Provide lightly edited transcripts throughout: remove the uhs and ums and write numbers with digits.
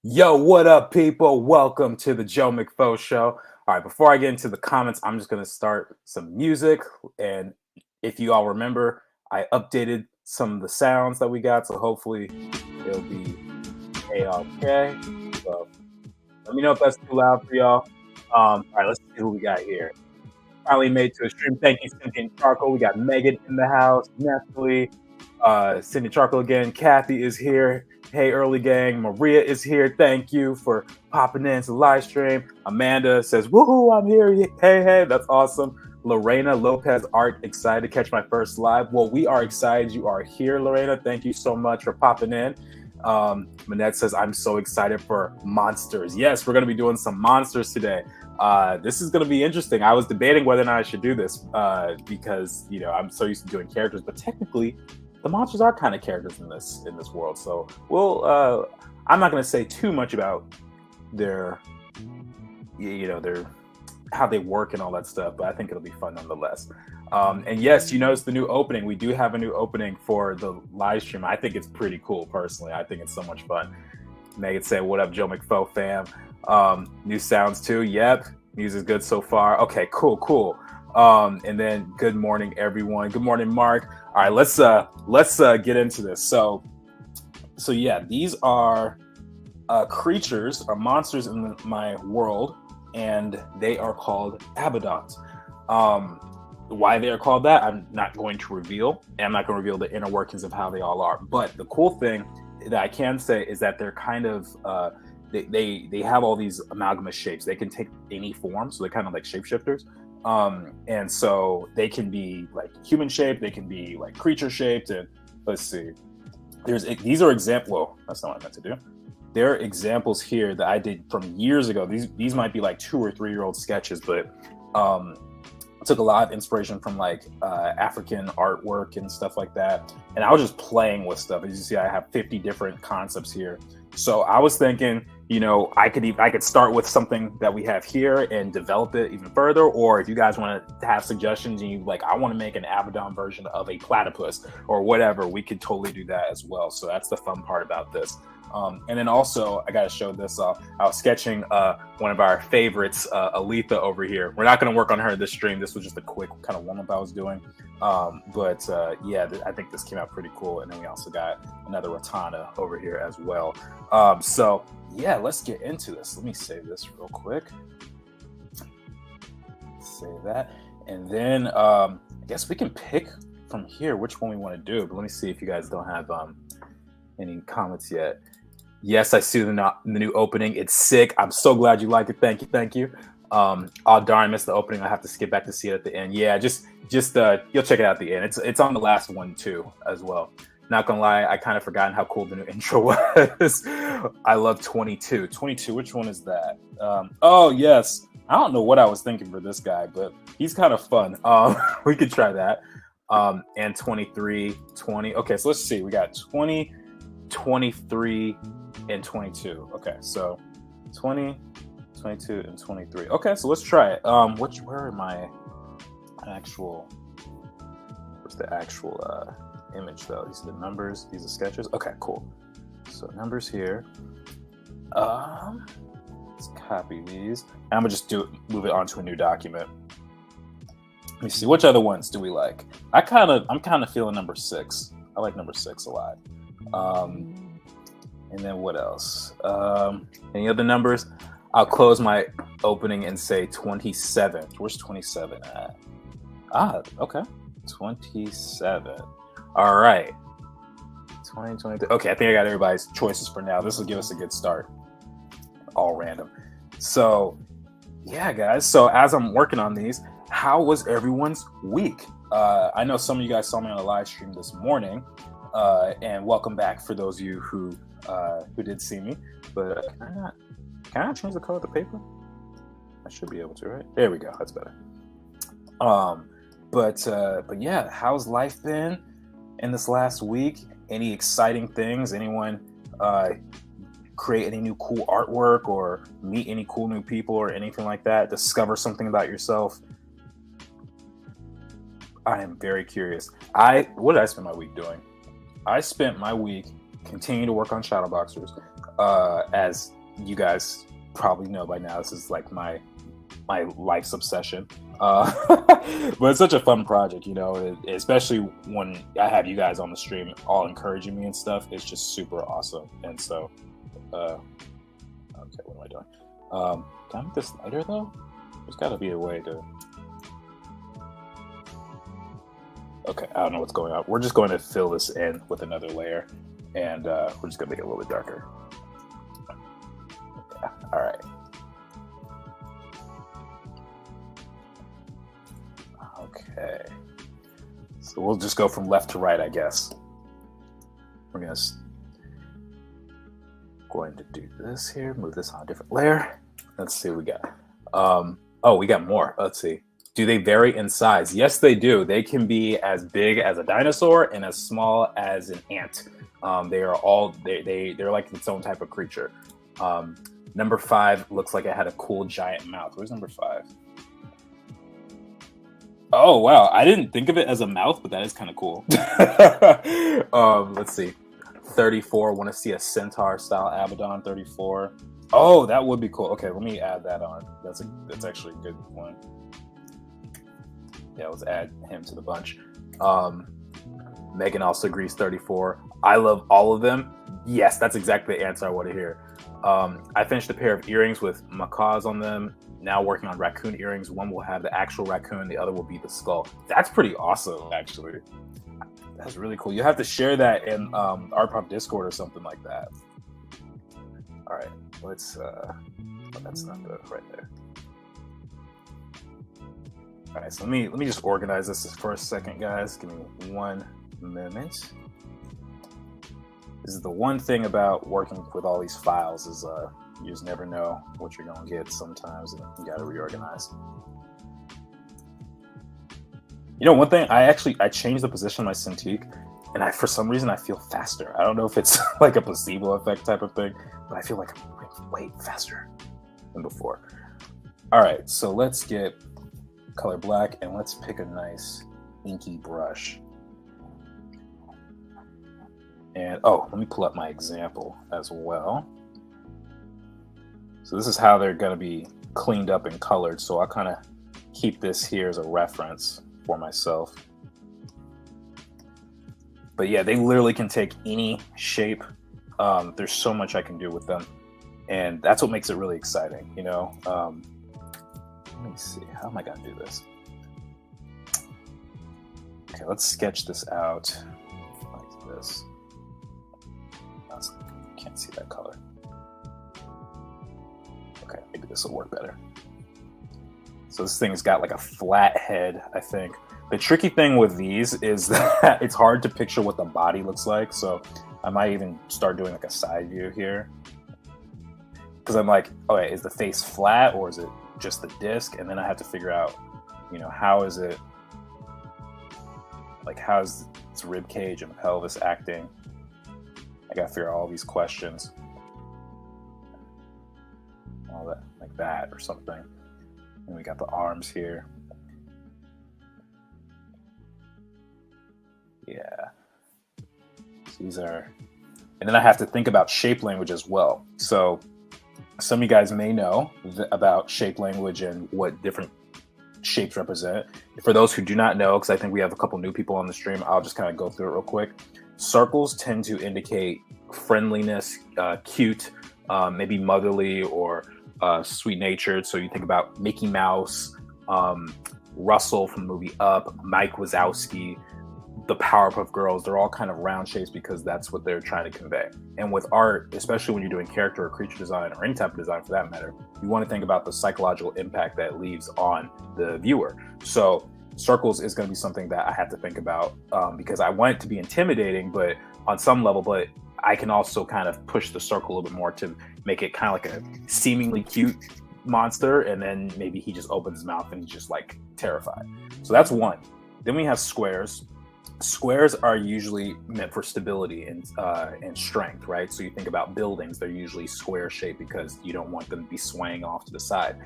Yo, what up, people? Welcome to the Joe McFo Show. All right, before I get into the comments, I'm just going to start some music. And if you all remember, I updated some of the sounds that we got, so hopefully it'll be A-OK. So let me know if that's too loud for y'all. All right, let's see who we got here. Finally made to a stream. Thank you, Cynthia and Charcoal. We got Megan in the house, Nestle, Cindy Charcoal again. Kathy is here. Hey, early gang. Maria is here. Thank you for popping into the live stream. Amanda says, woohoo, I'm here. Hey, that's awesome. Lorena Lopez Art, excited to catch my first live. Well, we are excited you are here, Lorena. Thank you so much for popping in. Manette says, I'm so excited for monsters. Yes, we're going to be doing some monsters today. This is going to be interesting. I was debating whether or not I should do this because, I'm so used to doing characters, but technically the monsters are kind of characters in this world. So I'm not going to say too much about their how they work and all that stuff, but I think it'll be fun nonetheless. And yes, you notice the new opening. We do have a new opening for the live stream. I think it's pretty cool, personally. I think it's so much fun. Megan said, what up, Joe McFo fam? New sounds too. Yep. Music's good so far. Okay, cool. And then good morning, everyone. Good morning, Mark. All right, let's get into this. So yeah, these are creatures or monsters in my world, and they are called Abaddons. Why they are called that, I'm not going to reveal, and I'm not going to reveal the inner workings of how they all are. But the cool thing that I can say is that they're kind of they have all these amalgamous shapes. They can take any form, so they're kind of like shapeshifters. And so they can be like human shaped, they can be like creature shaped, and let's see. These are example. Well, that's not what I meant to do. There are examples here that I did from years ago. These might be like 2 or 3 year old sketches, but I took a lot of inspiration from like African artwork and stuff like that. And I was just playing with stuff. As you see, I have 50 different concepts here. So I was thinking, I could start with something that we have here and develop it even further. Or if you guys want to have suggestions and you like, I want to make an Abaddon version of a platypus or whatever, we could totally do that as well. So that's the fun part about this. And then also, I got to show this off. I was sketching one of our favorites, Aletha over here. We're not going to work on her this stream. This was just a quick kind of warm-up I was doing. Yeah, I think this came out pretty cool. And then we also got another Ratana over here as well. So yeah, let's get into this. Let me save this real quick. Save that. And then I guess we can pick from here which one we want to do. But let me see if you guys don't have any comments yet. Yes, I see the new opening. It's sick. I'm so glad you like it. Thank you. Oh darn, I missed the opening. I have to skip back to see it at the end. Yeah, just you'll check it out at the end. It's on the last one too as well. Not gonna lie, I kind of forgotten how cool the new intro was. I love 22. 22, which one is that? Oh yes. I don't know what I was thinking for this guy, but he's kind of fun. We could try that. And 23, 20. Okay, so let's see. We got 20, 23, and 22. Okay, so 20, 22, and 23. Okay, so let's try it. Where are my actual? Where's the actual image though? These are the numbers. These are sketches. Okay, cool. So numbers here. Let's copy these. And I'm gonna just move it onto a new document. Let me see. Which other ones do we like? I'm kind of feeling number 6. I like number 6 a lot. And then what else? Any other numbers? I'll close my opening and say 27. Where's 27 at? Okay. 27. All right. 20, 23. Okay, I think I got everybody's choices for now. This will give us a good start. All random. So, yeah, guys. So as I'm working on these, how was everyone's week? I know some of you guys saw me on a live stream this morning. And welcome back for those of you who did see me. But can I change the color of the paper? I should be able to, right? There we go. That's better. But yeah, how's life been in this last week? Any exciting things? Anyone create any new cool artwork or meet any cool new people or anything like that? Discover something about yourself? I am very curious. What did I spend my week doing? I spent my week continuing to work on Shadowboxers. As you guys probably know by now, this is like my life's obsession. But it's such a fun project, you know, especially when I have you guys on the stream all encouraging me and stuff. It's just super awesome. And so, okay, what am I doing? Can I make this lighter though? There's got to be a way to. Okay, I don't know what's going on. We're just going to fill this in with another layer, and we're just going to make it a little bit darker. Yeah, all right. Okay. So we'll just go from left to right, I guess. We're going to do this here, move this on a different layer. Let's see what we got. Oh, we got more. Let's see. Do they vary in size? Yes, they do. They can be as big as a dinosaur and as small as an ant. They are all they're like its own type of creature. Number 5 looks like it had a cool giant mouth. Where's number 5? Oh wow, I didn't think of it as a mouth, but that is kind of cool. Let's see. 34. Want to see a centaur style Abaddon? 34. Oh, that would be cool. Okay, let me add that on. That's actually a good one. Yeah, let's add him to the bunch. Megan also agrees 34. I love all of them. Yes, that's exactly the answer I want to hear. I finished a pair of earrings with macaws on them. Now working on raccoon earrings. One will have the actual raccoon, the other will be the skull. That's pretty awesome, actually. That's really cool. You have to share that in ArtPop Discord or something like that. All right, let's. That's not good right there. All right, so let me just organize this for a second, guys. Give me 1 moment. This is the one thing about working with all these files is you just never know what you're gonna get sometimes, and you gotta reorganize. You know, one thing, I changed the position of my Cintiq, and for some reason I feel faster. I don't know if it's like a placebo effect type of thing, but I feel like I'm way faster than before. All right, so let's get color black, and let's pick a nice inky brush. And let me pull up my example as well. So this is how they're going to be cleaned up and colored. So I'll kind of keep this here as a reference for myself. But yeah, they literally can take any shape. There's so much I can do with them, and that's what makes it really exciting, you know. Let me see, how am I going to do this? Okay, let's sketch this out like this. Can't see that color. Okay, maybe this will work better. So this thing's got like a flat head, I think. The tricky thing with these is that it's hard to picture what the body looks like. So I might even start doing like a side view here. Because I'm like, okay, is the face flat or is it just the disc? And then I have to figure out, you know, how's its rib cage and pelvis acting? I gotta figure out all these questions. All that, like that or something. And we got the arms here. Yeah. These are, and then I have to think about shape language as well. So some of you guys may know about shape language and what different shapes represent. For those who do not know, because I think we have a couple new people on the stream, I'll just kind of go through it real quick. Circles tend to indicate friendliness, cute, maybe motherly or sweet-natured. So you think about Mickey Mouse, Russell from the movie Up, Mike Wazowski, the Powerpuff Girls. They're all kind of round shapes because that's what they're trying to convey. And with art, especially when you're doing character or creature design or any type of design for that matter, you want to think about the psychological impact that it leaves on the viewer. So circles is going to be something that I have to think about because I want it to be intimidating, but on some level, but I can also kind of push the circle a little bit more to make it kind of like a seemingly cute monster, and then maybe he just opens his mouth and he's just like terrified. So that's one. Then we have squares. Squares are usually meant for stability and strength, right? So you think about buildings, they're usually square shaped because you don't want them to be swaying off to the side.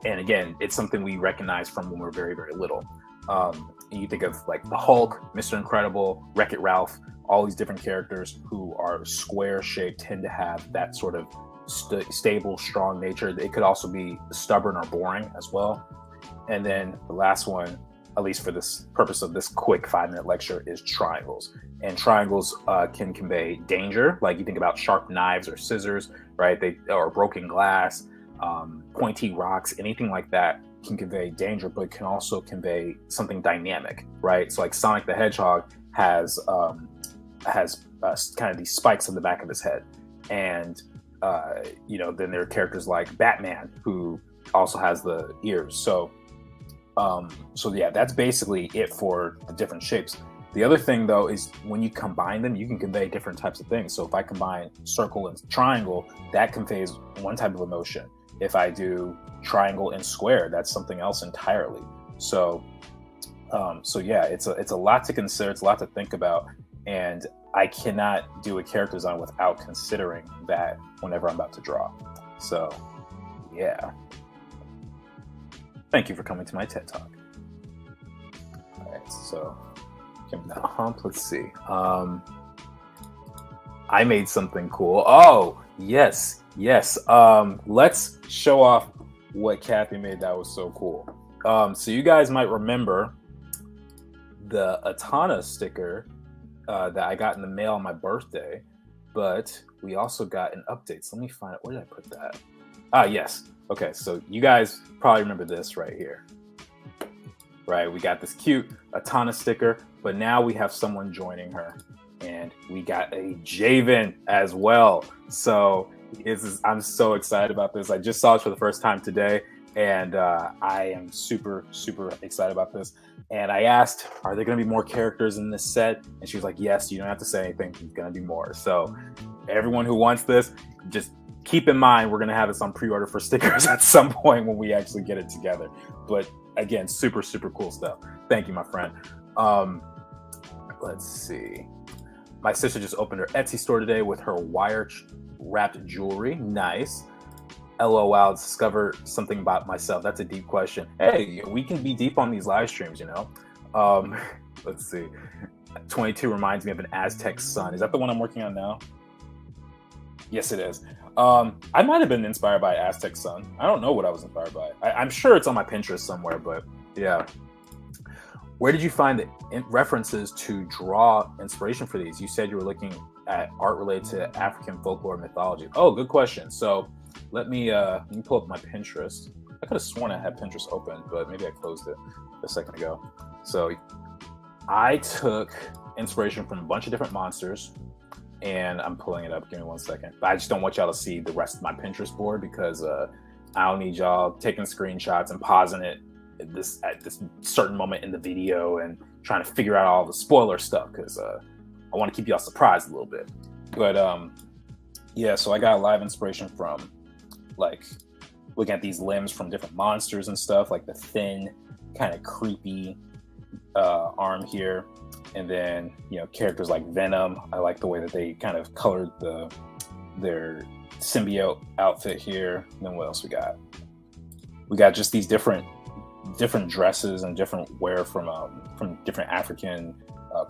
And again, it's something we recognize from when we're very, very little. You think of like the Hulk, Mr. Incredible, Wreck-It Ralph, all these different characters who are square shaped tend to have that sort of stable, strong nature. It could also be stubborn or boring as well. And then the last one, at least for this purpose of this quick 5-minute lecture, is triangles. And triangles can convey danger, like you think about sharp knives or scissors, right? Or broken glass, pointy rocks, anything like that can convey danger, but can also convey something dynamic, right? So like Sonic the Hedgehog has kind of these spikes on the back of his head, and then there are characters like Batman who also has the ears. So yeah, that's basically it for the different shapes. The other thing though is when you combine them, you can convey different types of things. So if I combine circle and triangle, that conveys one type of emotion. If I do triangle and square, that's something else entirely. So yeah, it's a lot to consider. It's a lot to think about, and I cannot do a character design without considering that whenever I'm about to draw. So yeah, thank you for coming to my TED Talk. All right, so give me that hump. Let's see. I made something cool. Oh, yes. Let's show off what Kathy made that was so cool. So you guys might remember the Atana sticker that I got in the mail on my birthday, but we also got an update. So let me find it. Where did I put that? Yes. Okay, so you guys probably remember this right here. Right, we got this cute Atana sticker, but now we have someone joining her, and we got a Javen as well. So I'm so excited about this. I just saw it for the first time today, and I am super, super excited about this. And I asked, are there going to be more characters in this set? And she was like, yes, you don't have to say anything. There's going to be more. So everyone who wants this, just keep in mind, we're going to have this on pre-order for stickers at some point when we actually get it together. But again, super, super cool stuff. Thank you, my friend. Let's see. My sister just opened her Etsy store today with her wire-wrapped jewelry. Nice. LOL, discover something about myself. That's a deep question. Hey, we can be deep on these live streams, you know? Let's see. 22 reminds me of an Aztec sun. Is that the one I'm working on now? Yes, it is. I might have been inspired by Aztec sun. I don't know what I was inspired by. I'm sure it's on my Pinterest somewhere, but yeah. Where did you find the references to draw inspiration for these? You said you were looking at art related to African folklore and mythology. Oh, good question. So let me pull up my Pinterest. I could have sworn I had Pinterest open, but maybe I closed it a second ago. So I took inspiration from a bunch of different monsters, and I'm pulling it up. Give me 1 second. But I just don't want y'all to see the rest of my Pinterest board because I don't need y'all taking screenshots and pausing it at this certain moment in the video and trying to figure out all the spoiler stuff because I want to keep y'all surprised a little bit. But yeah, so I got a lot of inspiration from like looking at these limbs from different monsters and stuff, like the thin, kind of creepy arm here. And then, characters like Venom. I like the way that they kind of colored their symbiote outfit here. And then what else we got? We got just these different dresses and different wear from different African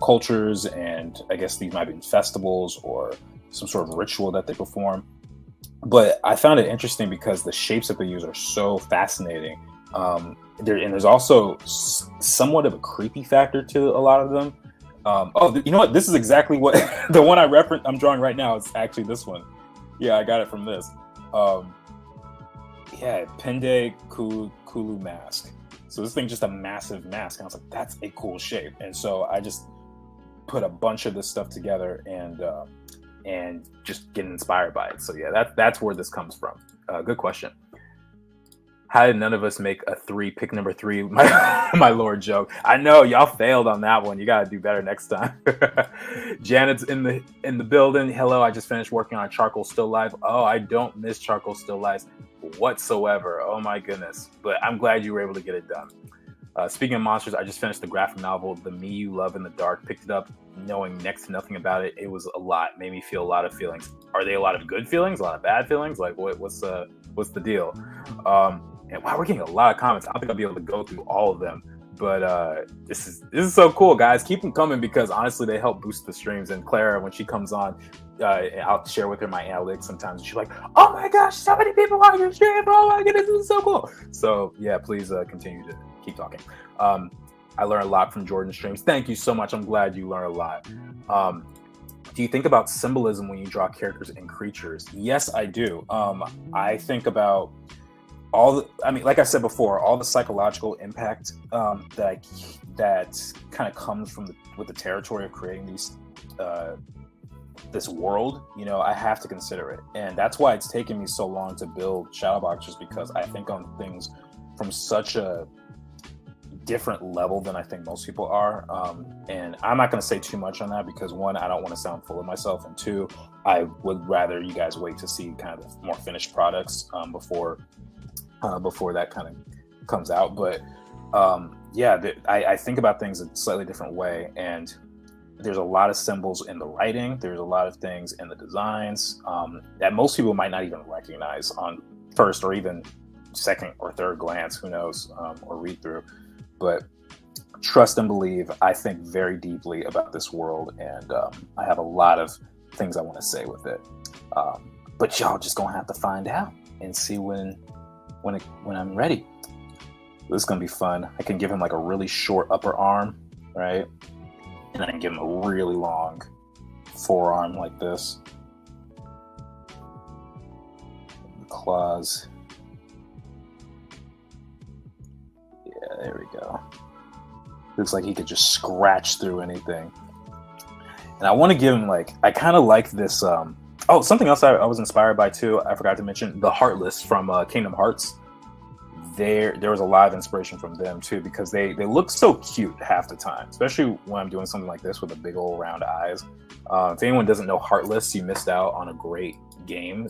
cultures, and I guess these might be festivals or some sort of ritual that they perform. But I found it interesting because the shapes that they use are so fascinating. There's also somewhat of a creepy factor to a lot of them. You know what? This is exactly what the one I'm drawing right now is actually this one. Yeah, I got it from this. Yeah, Pende Kulu mask. So this thing's just a massive mask. And I was like, that's a cool shape. And so I just put a bunch of this stuff together and just get inspired by it. So yeah, that's where this comes from. Good question. How did none of us make a 3 pick number 3? My lord joke. I know y'all failed on that one. You gotta do better next time. Janet's in the building. Hello, I just finished working on Charcoal Still Life. Oh, I don't miss Charcoal Still Life whatsoever. Oh my goodness. But I'm glad you were able to get it done. Speaking of monsters, I just finished the graphic novel, The Me You Love in the Dark. Picked it up knowing next to nothing about it. It was a lot. Made me feel a lot of feelings. Are they a lot of good feelings? A lot of bad feelings? Like what's the deal? And wow, we're getting a lot of comments. I don't think I'll be able to go through all of them. But this is so cool, guys. Keep them coming because honestly, they help boost the streams. And Clara, when she comes on, I'll share with her my analytics sometimes. And she's like, "Oh my gosh, so many people watch your stream! Oh my goodness, this is so cool!" So yeah, please continue to keep talking. I learn a lot from Jordan's streams. Thank you so much. I'm glad you learn a lot. Do you think about symbolism when you draw characters and creatures? Yes, I do. I think about like I said before, all the psychological impact that kind of comes with the territory of creating this world. I have to consider it, and that's why it's taken me so long to build Shadowbox, just because I think on things from such a different level than I think most people are. And I'm not going to say too much on that because one, I don't want to sound full of myself, and two, I would rather you guys wait to see kind of the more finished products before that kind of comes out. But I think about things a slightly different way, and there's a lot of symbols in the writing. There's a lot of things in the designs that most people might not even recognize on first or even second or third glance, who knows, or read through. But trust and believe, I think very deeply about this world, and I have a lot of things I want to say with it. But y'all just gonna have to find out and see when I'm ready. This is gonna be fun. I can give him like a really short upper arm, right? And I can give him a really long forearm like this. The claws. Yeah, there we go. Looks like he could just scratch through anything. And I want to give him I kind of like this. Something else I was inspired by too. I forgot to mention the Heartless from Kingdom Hearts. There was a lot of inspiration from them too, because they look so cute half the time, especially when I'm doing something like this with the big old round eyes. If anyone doesn't know Heartless, you missed out on a great game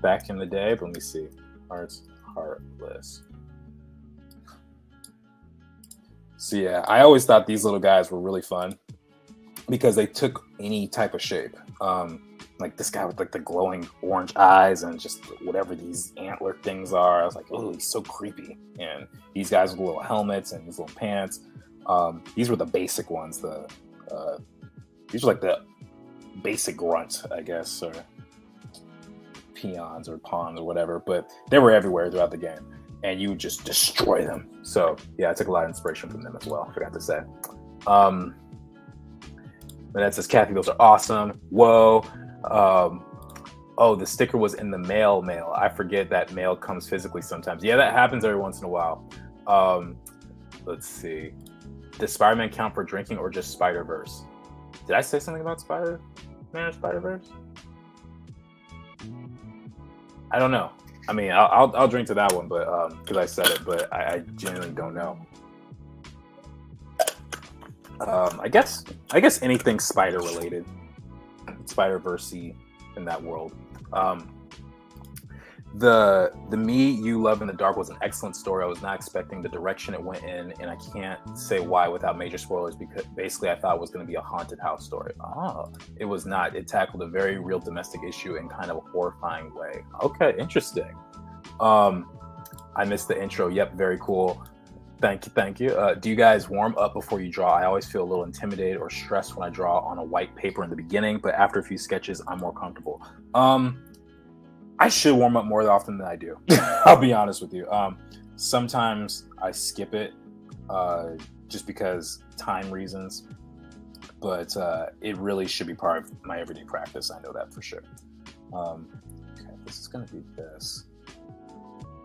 back in the day. But let me see. Heartless. So yeah, I always thought these little guys were really fun because they took any type of shape. Like this guy with the glowing orange eyes and just whatever these antler things are. I was like, oh, he's so creepy. And these guys with little helmets and these little pants. These were the basic ones. These were like the basic grunt, I guess, or peons or pawns or whatever. But they were everywhere throughout the game, and you would just destroy them. So yeah, I took a lot of inspiration from them as well. I forgot to say. But that says, Kathy, those are awesome. Whoa. The sticker was in the mail. I forget that mail comes physically sometimes. Yeah, that happens every once in a while. Let's see. Does Spider-Man count for drinking or just Spider-Verse? Did I say something about Spider-Man or Spider-Verse? I don't know. I mean, I'll drink to that one, but because I said it, but I genuinely don't know. I guess anything spider related, Spider-Verse-y in that world. The Me You Love in the Dark was an excellent story. I was not expecting the direction it went in, and I can't say why without major spoilers, because basically I thought it was going to be a haunted house story. It was not. It tackled a very real domestic issue in kind of a horrifying way. Okay, interesting. I missed the intro. Yep, very cool. Thank you. Do you guys warm up before you draw? I always feel a little intimidated or stressed when I draw on a white paper in the beginning, but after a few sketches, I'm more comfortable. I should warm up more often than I do. I'll be honest with you. Sometimes I skip it just because time reasons, but it really should be part of my everyday practice. I know that for sure. Okay, this is going to be this.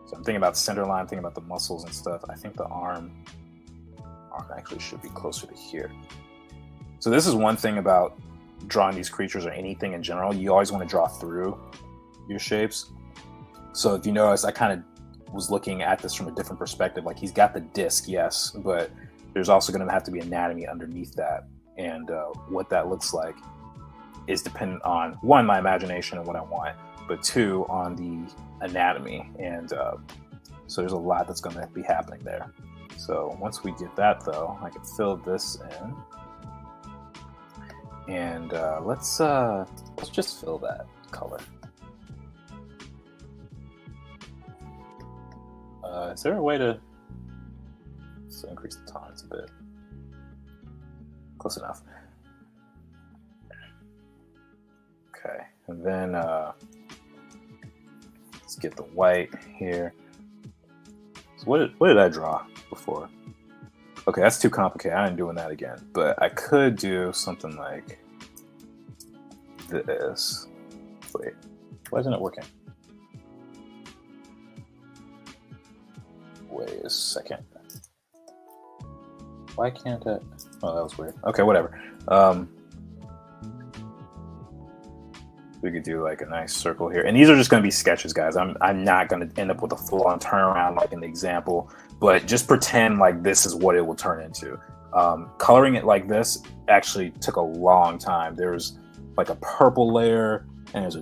So I'm thinking about center line, thinking about the muscles and stuff. I think the arm actually should be closer to here. So this is one thing about drawing these creatures or anything in general. You always want to draw through your shapes. So if you notice, I kind of was looking at this from a different perspective. Like, he's got the disc, yes, but there's also going to have to be anatomy underneath that. And what that looks like is dependent on, one, my imagination and what I want, but two, on the anatomy. And so there's a lot that's going to be happening there. So once we get that, though, I can fill this in. And let's just fill that color. Is there a way to Let's increase the tolerance a bit. Close enough. Okay, and then let's get the white here. So what did I draw before? Okay, that's too complicated. I ain't doing that again. But I could do something like this. Wait, why isn't it working? Wait a second. Why can't it? Oh, that was weird. Okay, whatever. We could do like a nice circle here. And these are just going to be sketches, guys. I'm not going to end up with a full-on turnaround like in the example, but just pretend like this is what it will turn into. Coloring it like this actually took a long time. There's like a purple layer, and there's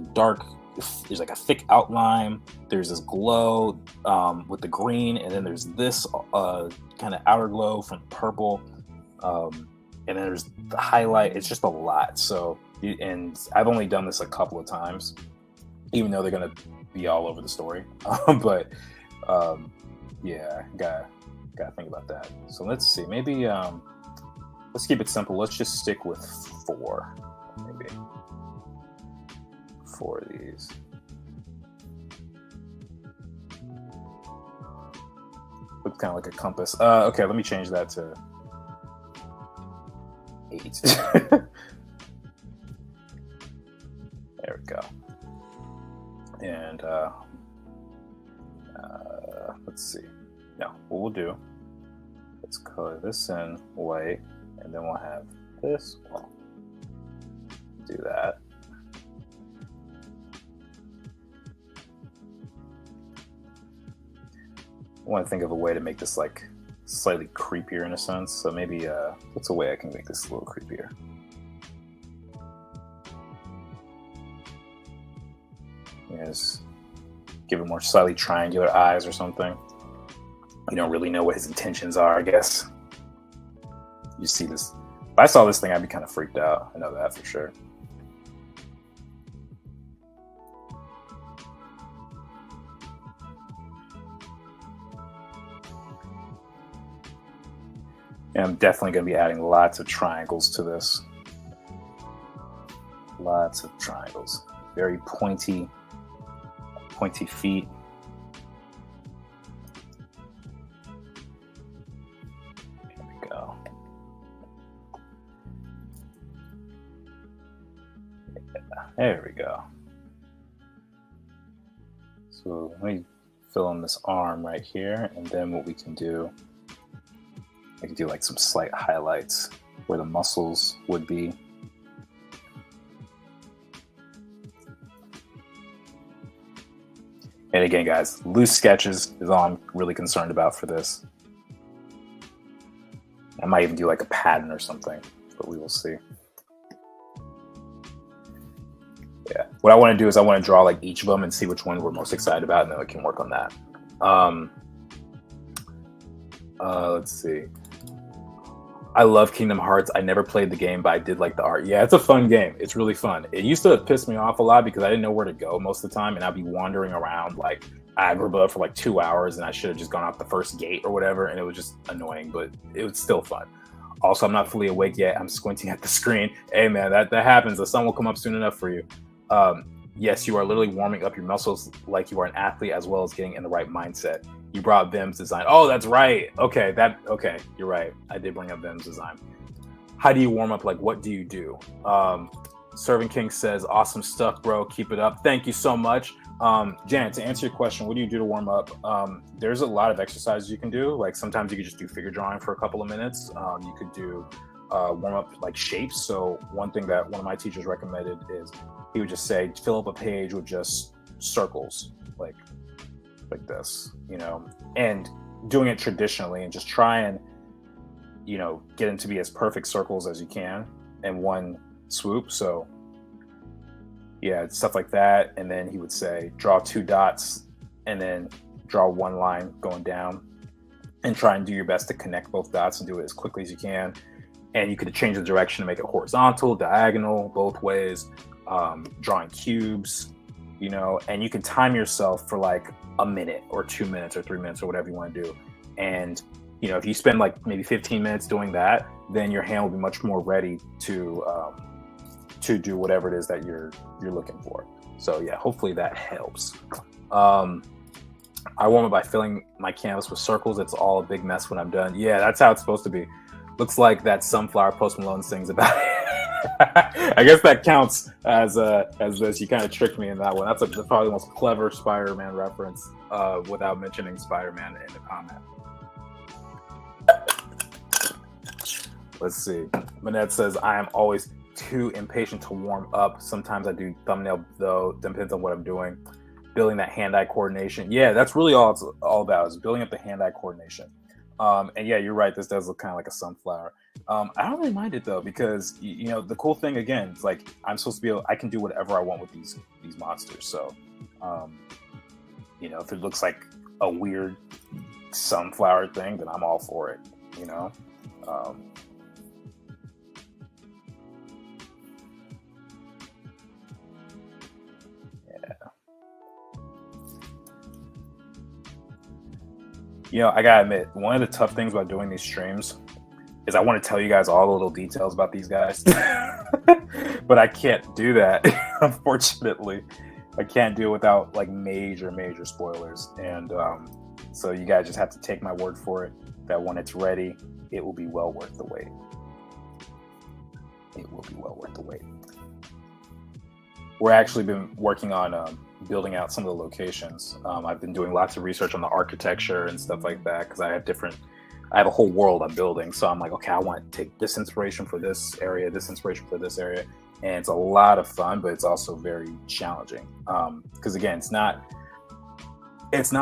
like a thick outline. There's this glow with the green, and then there's this kind of outer glow from the purple. And then there's the highlight. It's just a lot. So, and I've only done this a couple of times, even though they're going to be all over the story. But yeah, gotta think about that. So let's see, maybe let's keep it simple. Let's just stick with 4, maybe 4 of these. Looks kind of like a compass. Okay, let me change that to 8. There we go. And let's see. No, what we'll do, let's color this in white, and then we'll have this. Well, do that. I want to think of a way to make this like slightly creepier in a sense. So maybe what's a way I can make this a little creepier? Yes, give it more slightly triangular eyes or something. You don't really know what his intentions are, I guess. You see this. If I saw this thing, I'd be kind of freaked out. I know that for sure. And I'm definitely going to be adding lots of triangles to this. Lots of triangles. Very pointy feet. There we go. Yeah, there we go. So let me fill in this arm right here, and then what we can do, I can do like some slight highlights where the muscles would be. And again, guys, loose sketches is all I'm really concerned about for this. I might even do like a pattern or something, but we will see. Yeah, what I want to do is I want to draw like each of them and see which one we're most excited about, and then we can work on that. Let's see. I love Kingdom Hearts. I never played the game, but I did like the art. Yeah, it's a fun game. It's really fun. It used to piss me off a lot because I didn't know where to go most of the time, and I'd be wandering around like Agrabah for like 2 hours, and I should have just gone out the first gate or whatever, and it was just annoying, but it was still fun. Also, I'm not fully awake yet. I'm squinting at the screen. Hey, man, that happens. The sun will come up soon enough for you. Yes, you are literally warming up your muscles like you are an athlete, as well as getting in the right mindset. You brought Vim's design. Oh, that's right. Okay, you're right. I did bring up Vim's design. How do you warm up? Like, what do you do? Serving King says, awesome stuff, bro. Keep it up. Thank you so much. Janet, to answer your question, what do you do to warm up? There's a lot of exercises you can do. Like sometimes you could just do figure drawing for a couple of minutes. You could do warm up like shapes. So one thing that one of my teachers recommended is he would just say, fill up a page with just circles, like this, you know, and doing it traditionally, and just try and, you know, get them to be as perfect circles as you can in one swoop. So yeah, stuff like that. And then he would say, draw 2 dots and then draw 1 line going down, and try and do your best to connect both dots and do it as quickly as you can. And you could change the direction to make it horizontal, diagonal, both ways, drawing cubes, you know, and you can time yourself for like a minute or 2 minutes or 3 minutes or whatever you want to do. And if you spend like maybe 15 minutes doing that, then your hand will be much more ready to do whatever it is that you're looking for. So yeah, hopefully that helps. I warm up by filling my canvas with circles. It's all a big mess when I'm done. Yeah, that's how it's supposed to be. Looks like that Sunflower Post Malone sings about it. I guess that counts as this. You kind of tricked me in that one. That's probably the most clever Spider-Man reference without mentioning Spider-Man in the comment. Let's see. Manette says, I am always too impatient to warm up. Sometimes I do thumbnail, though. Depends on what I'm doing. Building that hand-eye coordination. Yeah, that's really all it's all about, is building up the hand-eye coordination. And yeah, you're right. This does look kind of like a sunflower. I don't really mind it, though, because, the cool thing, again, is like I'm supposed to be able, I can do whatever I want with these monsters. So, if it looks like a weird sunflower thing, then I'm all for it, I gotta admit, one of the tough things about doing these streams is I want to tell you guys all the little details about these guys, but I can't do that. Unfortunately, I can't do it without like major spoilers. And so you guys just have to take my word for it that when it's ready, it will be well worth the wait. It will be well worth the wait. We're actually been working on building out some of the locations. I've been doing lots of research on the architecture and stuff like that, because I have a whole world I'm building. So I'm like, okay, I want to take this inspiration for this area, this inspiration for this area. And it's a lot of fun, but it's also very challenging. Because again, it's not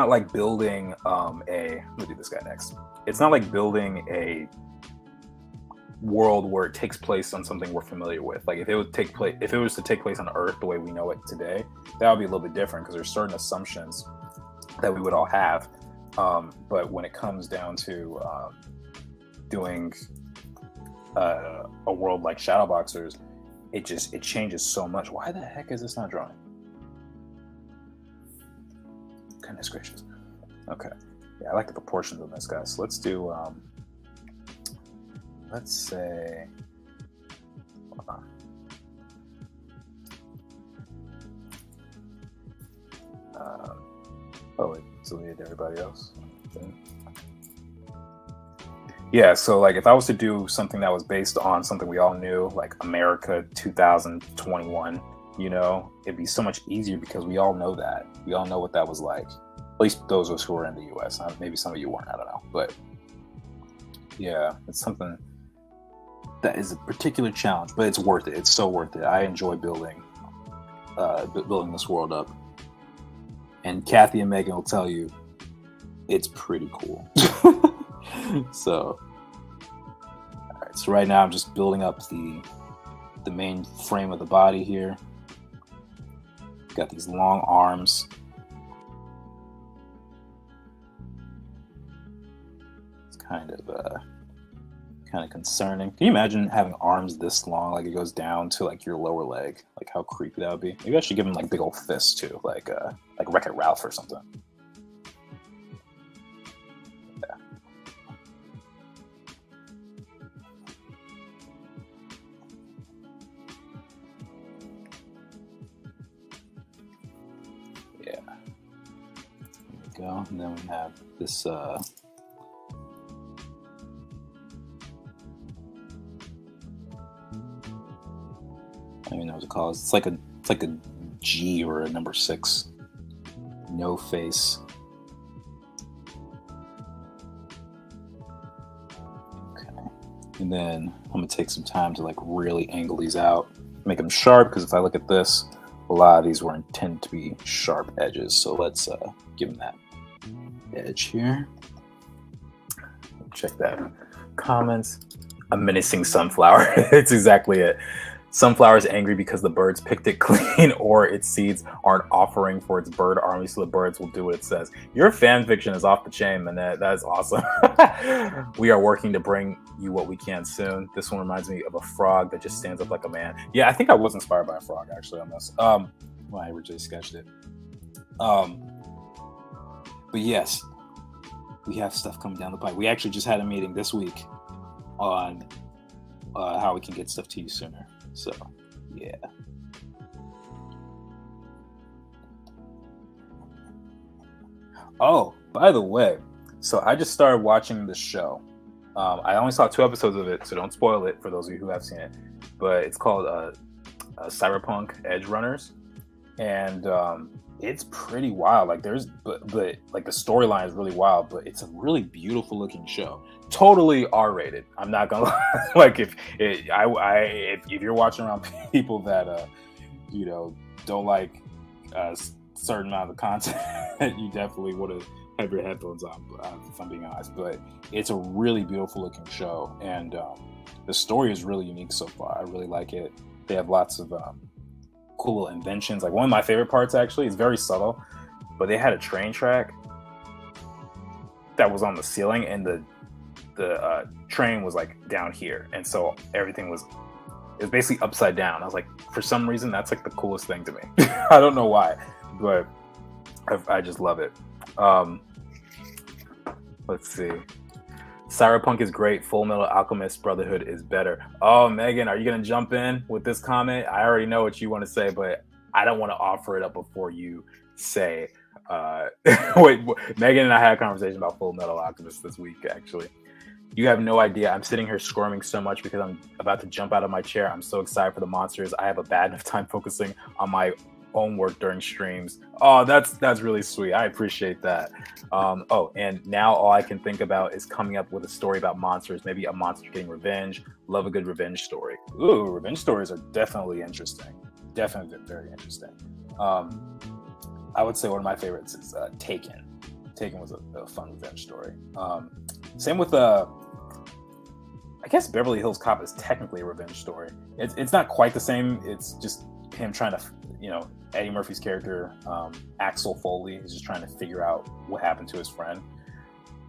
like building let me do this guy next. It's not like building a world where it takes place on something we're familiar with. Like if it was to take place on Earth the way we know it today, that would be a little bit different, because there's certain assumptions that we would all have. But when it comes down to doing a world like Shadowboxers, it changes so much. Why the heck is this not drawing? Goodness gracious. Okay. Yeah, I like the proportions on this guy. So let's do let's say, hold on. Wait, deleted everybody else. Okay. Yeah, so like if I was to do something that was based on something we all knew, like America 2021, it'd be so much easier because we all know that. We all know what that was like. At least those of us who are in the US. Maybe some of you weren't, I don't know. But yeah, it's something that is a particular challenge, but it's worth it. It's so worth it. I enjoy building this world up. And Kathy and Megan will tell you it's pretty cool. So, all right. So right now I'm just building up the main frame of the body here. Got these long arms. It's kind of concerning. Can you imagine having arms this long, like it goes down to like your lower leg? Like how creepy that would be. Maybe I should give him like big old fists too, like Wreck-It Ralph or something. Yeah. Yeah. There we go. And then we have this I don't even know what to call it. It's like a G or a number 6. No face. Okay. And then I'm gonna take some time to like really angle these out, make them sharp, because if I look at this, a lot of these were intended to be sharp edges. So let's give them that edge here. Check that. Comments. A menacing sunflower. It's exactly it. Sunflower is angry because the birds picked it clean, or its seeds aren't offering for its bird army, so the birds will do what it says. Your fan fiction is off the chain, man. That is awesome. We are working to bring you what we can soon. This one reminds me of a frog that just stands up like a man. Yeah, I think I was inspired by a frog actually on this. When I originally sketched it. But yes, we have stuff coming down the pipe. We actually just had a meeting this week on how we can get stuff to you sooner. So, yeah. Oh, by the way, so I just started watching the show. I only saw 2 episodes of it, so don't spoil it for those of you who have seen it. But it's called Cyberpunk Edge Runners, and it's pretty wild. Like but like the storyline is really wild, but it's a really beautiful looking show. Totally R-rated. I'm not gonna lie. Like if you're watching around people that don't like a certain amount of content, you definitely would have had your headphones on. If I'm being honest, but it's a really beautiful looking show, and the story is really unique so far. I really like it. They have lots of cool inventions. Like one of my favorite parts, actually, is very subtle, but they had a train track that was on the ceiling, and the train was like down here, and so everything was basically upside down. I was like, for some reason, that's like the coolest thing to me. I don't know why, but I just love it. Let's see. Cyberpunk is great. Full Metal Alchemist Brotherhood is better. Oh, Megan, are you going to jump in with this comment? I already know what you want to say, but I don't want to offer it up before you say. Wait, Megan and I had a conversation about Full Metal Alchemist this week, actually. You have no idea. I'm sitting here squirming so much because I'm about to jump out of my chair. I'm so excited for the monsters. I have a bad enough time focusing on my own work during streams. Oh, that's really sweet. I appreciate that. And now all I can think about is coming up with a story about monsters. Maybe a monster getting revenge. Love a good revenge story. Ooh, revenge stories are definitely interesting. Definitely very interesting. I would say one of my favorites is Taken. Taken was a fun revenge story. Same with I guess Beverly Hills Cop is technically a revenge story. It's not quite the same. It's just him trying to, Eddie Murphy's character, Axel Foley, is just trying to figure out what happened to his friend.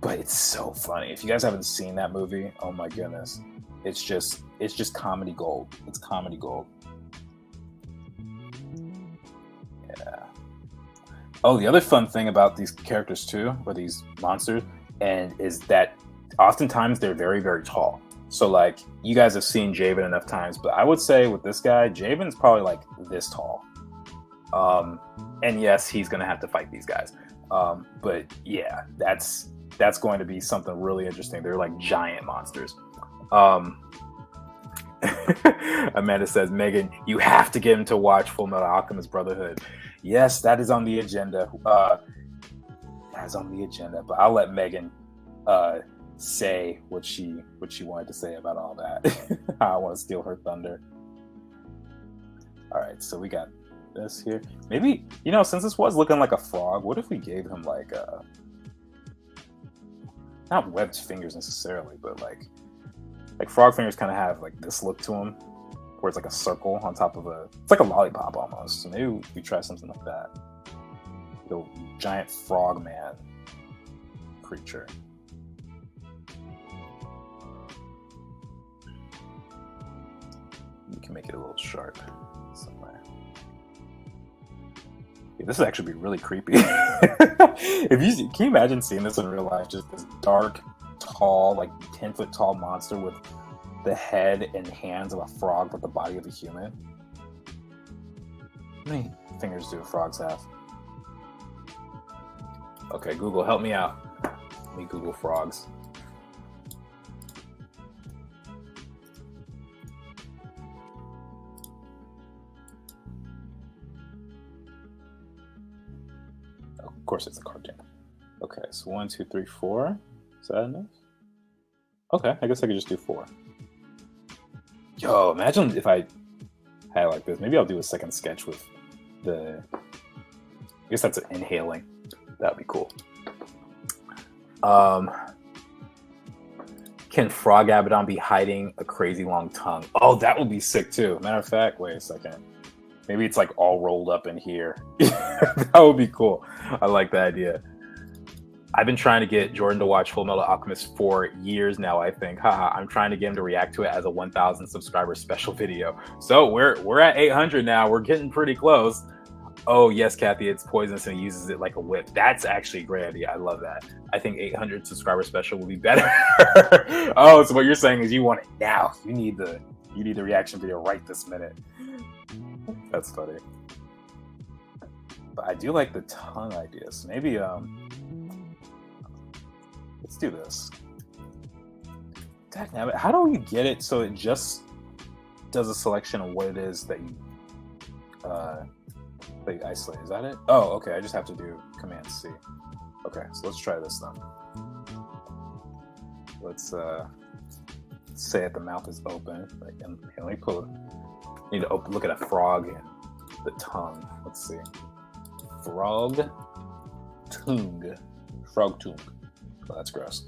But it's so funny. If you guys haven't seen that movie, oh my goodness, it's just comedy gold. It's comedy gold. Yeah. Oh, the other fun thing about these characters too, or these monsters, is that oftentimes they're very, very tall. So like you guys have seen Javen enough times, but I would say with this guy, Javen's probably like this tall. And yes, he's gonna have to fight these guys. But yeah, that's going to be something really interesting. They're like giant monsters. Amanda says, Megan, you have to get him to watch Full Metal Alchemist Brotherhood. Yes, that is on the agenda. But I'll let Megan say what she wanted to say about all that. I don't want to steal her thunder. All right, so we got this here. Maybe, since this was looking like a frog, what if we gave him like not webbed fingers necessarily, but like frog fingers kind of have like this look to them, where it's like a circle on top of it's like a lollipop almost. So maybe we try something like that. The giant frog man creature. We can make it a little sharp somewhere. Yeah, this would actually be really creepy. Can you imagine seeing this in real life? Just this dark, tall, like 10-foot tall monster with the head and hands of a frog, but the body of a human. How many fingers do frogs have? Okay, Google, help me out. Let me Google frogs. Of course, it's a cartoon. Okay, so 1, 2, 3, 4. Is that enough? Okay, I guess I could just do 4. Yo, imagine if I had like this. Maybe I'll do a second sketch with I guess that's inhaling. That'd be cool. Can Frog Abaddon be hiding a crazy long tongue? Oh, that would be sick too. Matter of fact, wait a second. Maybe it's like all rolled up in here. That would be cool. I like the idea. I've been trying to get Jordan to watch Full Metal Alchemist for years now, I think. Haha, I'm trying to get him to react to it as a 1,000 subscriber special video. So we're at 800 now. We're getting pretty close. Oh yes, Kathy, it's poisonous and he uses it like a whip. That's actually a great idea. I love that. I think 800 subscriber special will be better. Oh, so what you're saying is you want it now. You need the reaction video right this minute. That's funny. But I do like the tongue ideas. Maybe let's do this. Dagnabbit, how do you get it so it just does a selection of what it is that you isolate? Is that it? Oh, okay. I just have to do Command C. Okay, so let's try this then. Let's say that the mouth is open. Like, and let me pull it. I need to look at a frog and the tongue. Let's see. Frog tongue. Frog tongue. Oh, that's gross.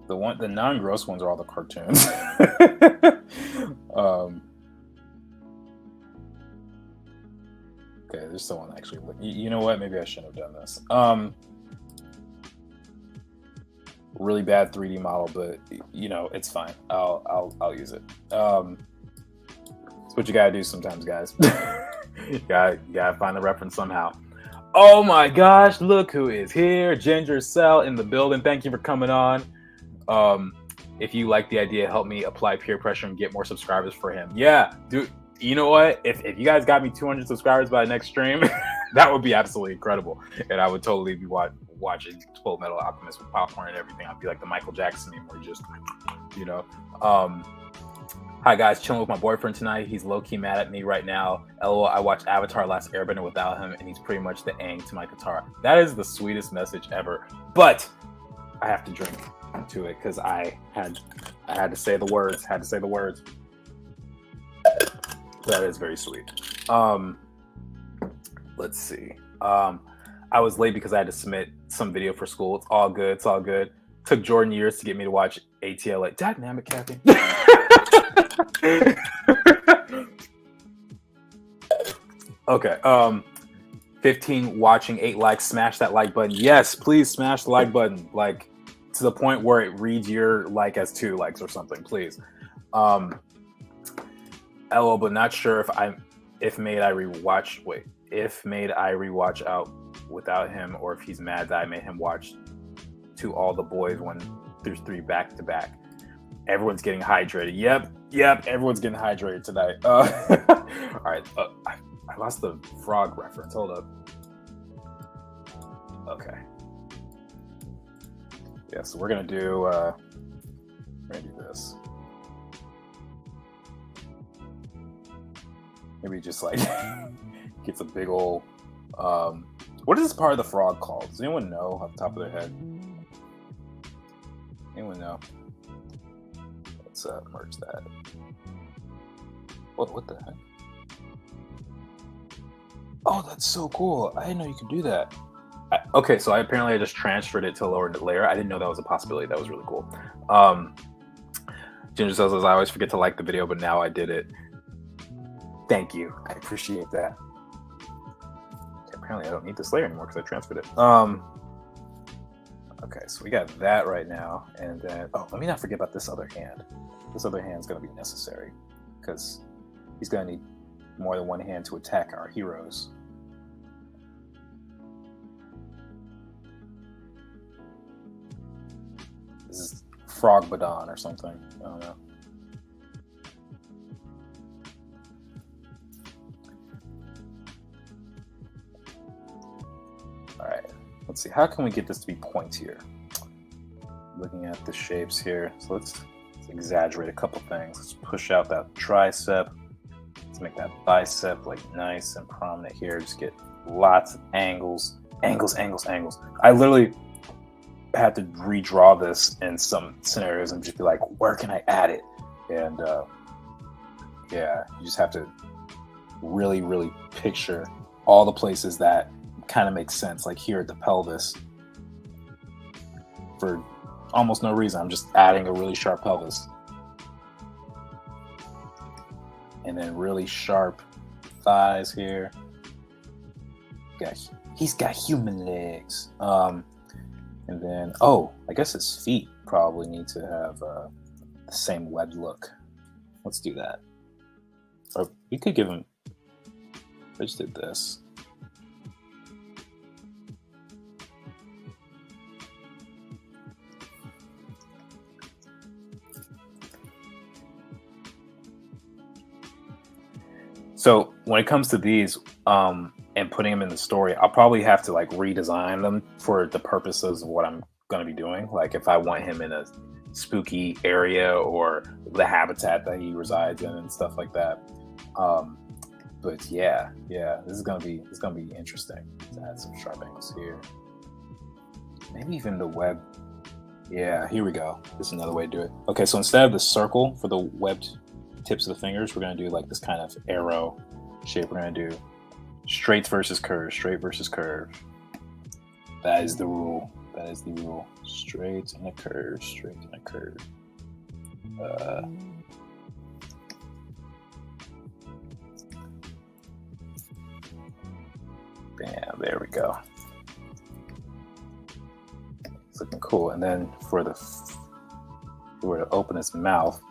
The non-gross ones are all the cartoons. Okay, there's someone actually. You know what? Maybe I shouldn't have done this. Really bad 3D model, but you know it's fine. I'll use it. It's what you gotta do sometimes, guys. you gotta find the reference somehow. Oh my gosh! Look who is here, Ginger Cell in the building. Thank you for coming on. If you like the idea, help me apply peer pressure and get more subscribers for him. Yeah, dude. You know what? If you guys got me 200 subscribers by next stream, that would be absolutely incredible, and I would totally be watching Full Metal Alchemist with popcorn and everything. I'd be like the Michael Jackson meme, where just, you know. Hi guys, chilling with my boyfriend tonight. He's low key mad at me right now. LOL. I watched Avatar: Last Airbender without him, and he's pretty much the Aang to my Katara. That is the sweetest message ever. But I have to drink to it because I had to say the words. Had to say the words. That is very sweet. Let's see. I was late because I had to submit some video for school. It's all good. It's all good. Took Jordan years to get me to watch ATLA. Dynamic, Kathy. Okay. 15 watching, 8 likes. Smash that like button. Yes, please smash the like button. Like to the point where it reads your like as 2 likes or something. Please. LOL, but not sure if made I rewatch out without him, or if he's mad that I made him watch To All the Boys 1 through 3 back to back. Everyone's getting hydrated. Yep. Everyone's getting hydrated tonight. All right. I lost the frog reference. Hold up. Okay. Yeah. So we're gonna do this. Maybe just like gets a big old. What is this part of the frog called? Does anyone know off the top of their head? Anyone know? Let's merge that. What the heck? Oh, that's so cool! I didn't know you could do that. Okay, so I just transferred it to a lower layer. I didn't know that was a possibility. That was really cool. Ginger says, I always forget to like the video, but now I did it. Thank you. I appreciate that. Okay, apparently I don't need this layer anymore because I transferred it. Okay, so we got that right now. And then, let me not forget about this other hand. This other hand's going to be necessary because he's going to need more than one hand to attack our heroes. This is Frog Badon or something. I don't know. All right, let's see. How can we get this to be pointier? Looking at the shapes here. So let's exaggerate a couple things. Let's push out that tricep. Let's make that bicep like nice and prominent here. Just get lots of angles. Angles. I literally had to redraw this in some scenarios and just be like, where can I add it? And yeah, you just have to really, really picture all the places that kind of makes sense. Like here at the pelvis, for almost no reason, I'm just adding a really sharp pelvis. And then really sharp thighs here. Gosh, he's got human legs. And then, I guess his feet probably need to have the same webbed look. Let's do that. Or we could give him. I just did this. So when it comes to these, and putting them in the story, I'll probably have to like redesign them for the purposes of what I'm going to be doing. Like if I want him in a spooky area or the habitat that he resides in and stuff like that. But yeah, this is gonna be interesting to add some sharp angles here. Maybe even the web. Yeah, here we go. This is another way to do it. Okay, so instead of the circle for the webbed tips of the fingers, we're gonna do like this kind of arrow shape. We're gonna do straights versus curves, straight versus curve. That is the rule. That is the rule. Straight and a curve, straight and a curve. Bam, there we go. It's looking cool. And then for the, if we were to open his mouth,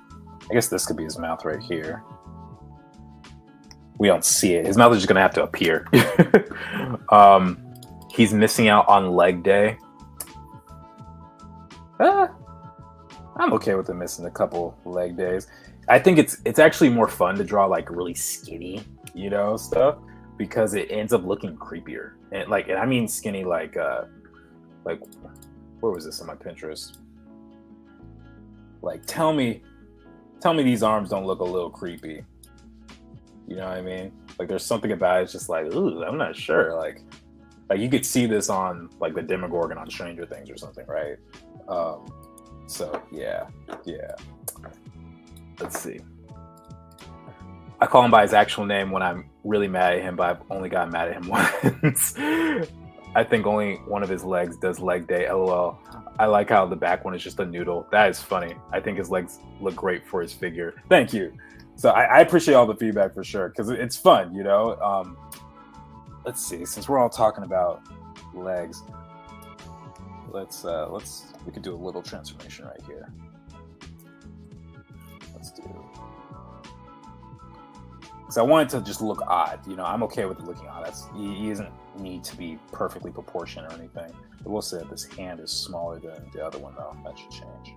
I guess this could be his mouth right here. We don't see it. His mouth is just gonna have to appear. He's missing out on leg day. I'm okay with him missing a couple leg days. I think it's actually more fun to draw like really skinny, stuff, because it ends up looking creepier. And I mean skinny like where was this on my Pinterest? Like tell me these arms don't look a little creepy. You know what I mean? Like there's something about it, it's just like, ooh, I'm not sure. Like you could see this on like the Demogorgon on Stranger Things or something, right? So yeah. Let's see. I call him by his actual name when I'm really mad at him, but I've only gotten mad at him once. I think only one of his legs does leg day, LOL. I like how the back one is just a noodle. That is funny. I think his legs look great for his figure. Thank you. So I appreciate all the feedback for sure, because it's fun, Let's see, since we're all talking about legs, we could do a little transformation right here. Let's do, because I want it to just look odd. I'm okay with it looking odd. He doesn't need to be perfectly proportioned or anything. I will say that this hand is smaller than the other one, though. That should change.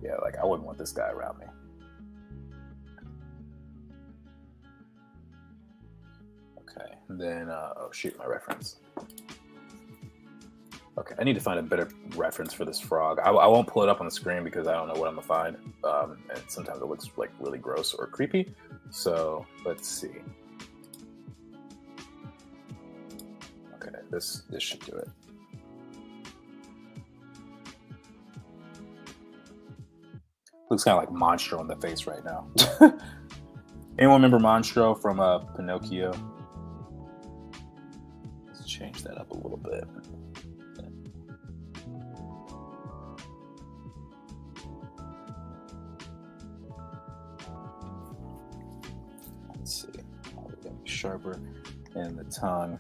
Yeah, I wouldn't want this guy around me. Okay, and then, oh shoot, my reference. Okay, I need to find a better reference for this frog. I won't pull it up on the screen because I don't know what I'm gonna find. And sometimes it looks like really gross or creepy. So let's see. Okay, this should do it. Looks kind of like Monstro in the face right now. Anyone remember Monstro from Pinocchio? Let's change that up a little bit. Let's see. We're gonna be sharper in the tongue.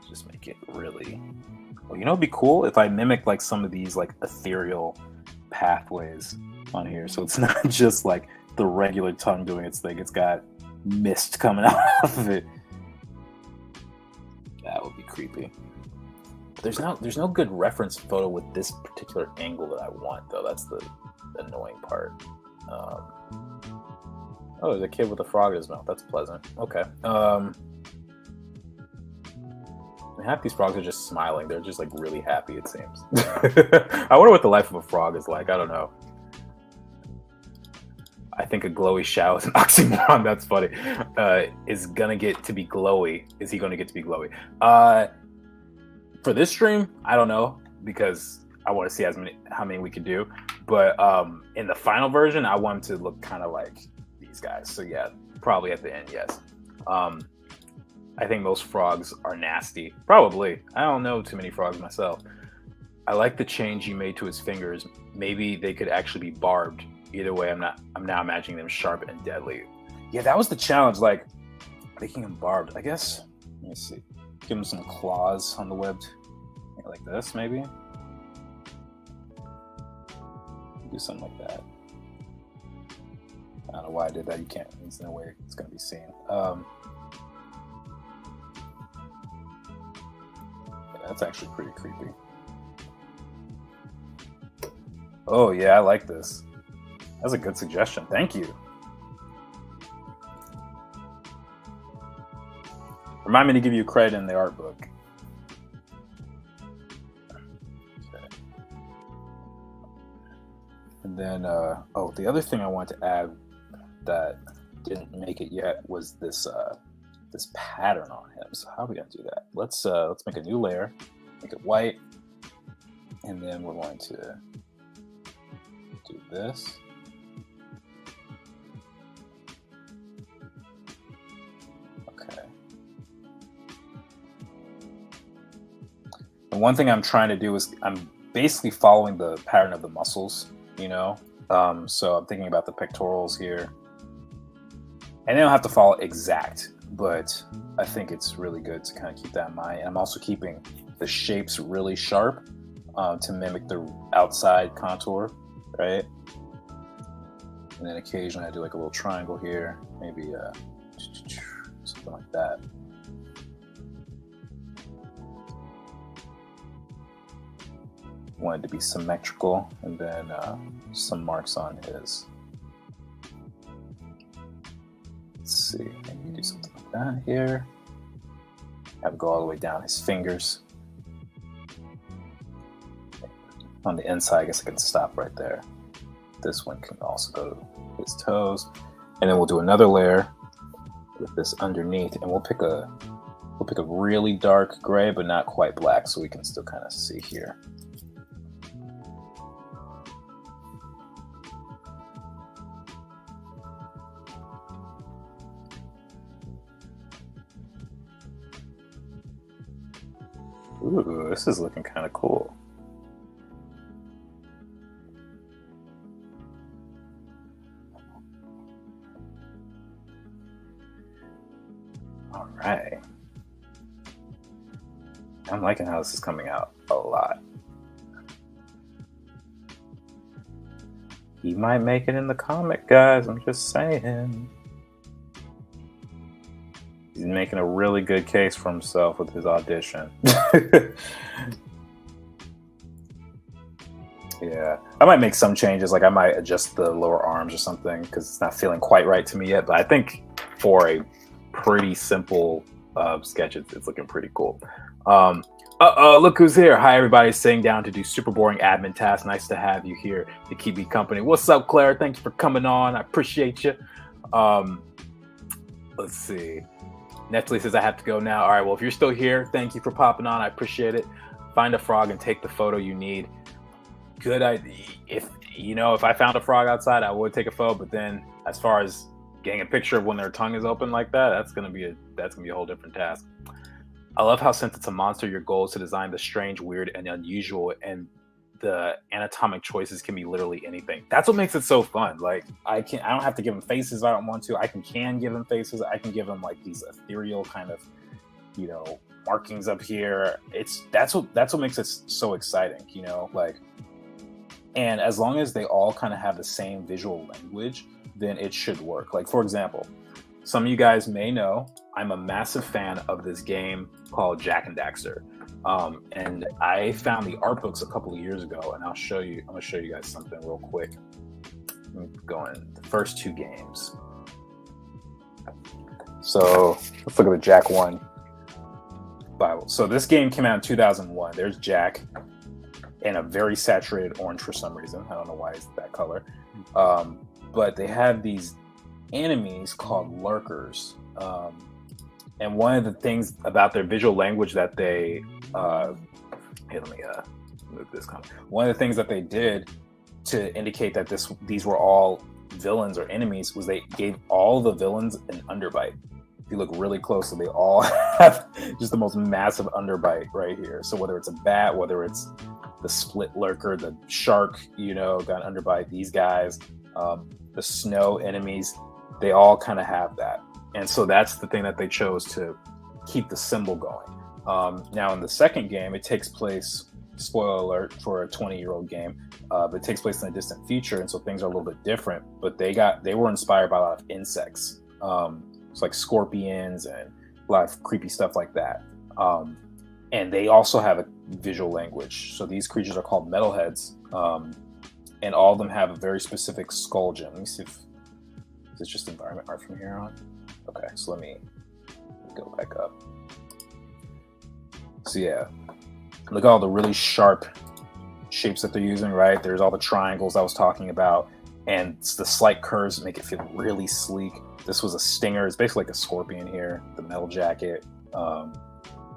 Just make it really. Well, it'd be cool if I mimic like some of these like ethereal pathways on here, so it's not just like the regular tongue doing its thing. It's got mist coming out of it. That would be creepy. There's no good reference photo with this particular angle that I want, though. That's the annoying part. Oh, there's a kid with a frog in his mouth. That's pleasant. Okay. Half these frogs are just smiling. They're just like really happy, it seems. I wonder what the life of a frog is like. I don't know. I think a glowy Shao is an oxymoron. That's funny. Is gonna get to be glowy. Is he gonna get to be glowy? For this stream, I don't know, because I want to see how many we could do. But in the final version, I want him to look kind of like these guys. So yeah, probably at the end, yes. I think most frogs are nasty. Probably. I don't know too many frogs myself. I like the change you made to his fingers. Maybe they could actually be barbed. Either way, I'm now imagining them sharp and deadly. Yeah, that was the challenge, like making them barbed. I guess, let me see. Give him some claws on the webbed, like this maybe. Do something like that. I don't know why I did that. You can't. There's no way it's going to be seen. Yeah, that's actually pretty creepy. Oh yeah, I like this. That's a good suggestion. Thank you. Remind me to give you credit in the art book. Okay. And then, oh, the other thing I wanted to add that didn't make it yet was this this pattern on him. So how are we gonna do that? Let's make a new layer, make it white, and then we're going to do this. Okay. And one thing I'm trying to do is I'm basically following the pattern of the muscles, you know. So I'm thinking about the pectorals here. And they don't have to follow exact, but I think it's really good to kind of keep that in mind. And I'm also keeping the shapes really sharp to mimic the outside contour, right? And then occasionally I do like a little triangle here, maybe something like that. Want it to be symmetrical, and then some marks on his. Let's see, maybe do something like that here. Have it go all the way down his fingers. On the inside, I guess I can stop right there. This one can also go to his toes. And then we'll do another layer with this underneath, and we'll pick a really dark gray, but not quite black, so we can still kind of see here. Ooh, this is looking kind of cool. All right. I'm liking how this is coming out a lot. He might make it in the comic, guys. I'm just saying. He's making a really good case for himself with his audition. Yeah, I might make some changes. Like I might adjust the lower arms or something because it's not feeling quite right to me yet. But I think for a pretty simple sketch, it's looking pretty cool. Look who's here. Hi, everybody. Sitting down to do super boring admin tasks. Nice to have you here to keep me company. What's up, Claire? Thank you for coming on. I appreciate you. Let's see. Netflix says I have to go now. All right, well, if you're still here, thank you for popping on. I appreciate it. Find a frog and take the photo you need. Good idea. If I found a frog outside, I would take a photo. But then, as far as getting a picture of when their tongue is open like that, that's gonna be a whole different task. I love how, since it's a monster, your goal is to design the strange, weird, and unusual, and the anatomic choices can be literally anything. That's what makes it so fun. Like I don't have to give them faces if I don't want to. I can give them faces. I can give them like these ethereal kind of, markings up here. That's what makes it so exciting, like. And as long as they all kind of have the same visual language, then it should work. Like, for example, some of you guys may know I'm a massive fan of this game called Jak and Daxter. And I found the art books a couple of years ago, and I'm gonna show you guys something real quick. I'm going the first two games. So let's look at the Jak 1 Bible. So this game came out in 2001. There's Jak in a very saturated orange for some reason. I don't know why it's that color. But they have these enemies called lurkers. And one of the things about their visual language that they let me move this comment. One of the things that they did to indicate that these were all villains or enemies was they gave all the villains an underbite. If you look really closely, they all have just the most massive underbite right here. So whether it's a bat, whether it's the split lurker, the shark, got an underbite, these guys, the snow enemies, they all kind of have that. And so that's the thing that they chose to keep the symbol going. Now in the second game, it takes place spoiler alert for a 20-year-old game, but it takes place in a distant future, and so things are a little bit different. But they were inspired by a lot of insects. It's like scorpions and a lot of creepy stuff like that. And they also have a visual language. So these creatures are called metalheads, and all of them have a very specific skull gem. Let me see if it's just environment art from here on. Okay, so let me go back up. So yeah, look at all the really sharp shapes that they're using, right? There's all the triangles I was talking about, and the slight curves make it feel really sleek. This was a stinger. It's basically like a scorpion here. The metal jacket.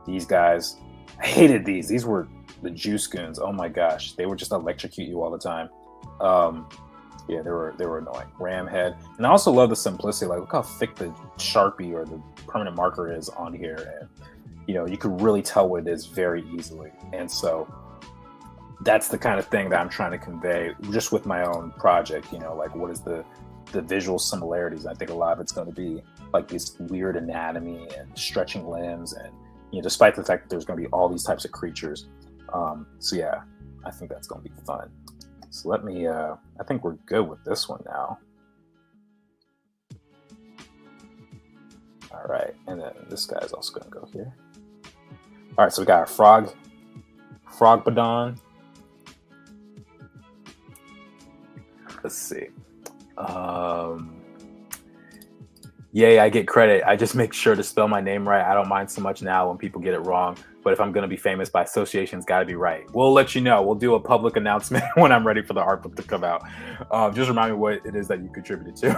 These guys, I hated these. These were the juice goons. Oh my gosh, they would just electrocute you all the time. Yeah, they were annoying. Ram head, and I also love the simplicity. Like, look how thick the Sharpie or the permanent marker is on here, and you could really tell what it is very easily. And so that's the kind of thing that I'm trying to convey just with my own project. Like, what is the visual similarities? I think a lot of it's going to be like this weird anatomy and stretching limbs, and despite the fact that there's going to be all these types of creatures. So yeah, I think that's going to be fun. So let me, I think we're good with this one now. All right, and then this guy's also going to go here. All right, so we got our Frogbodon. Let's see. Yay, I get credit. I just make sure to spell my name right. I don't mind so much now when people get it wrong. But if I'm going to be famous by association, it's got to be right. We'll let you know. We'll do a public announcement when I'm ready for the art book to come out. Just remind me what it is that you contributed to.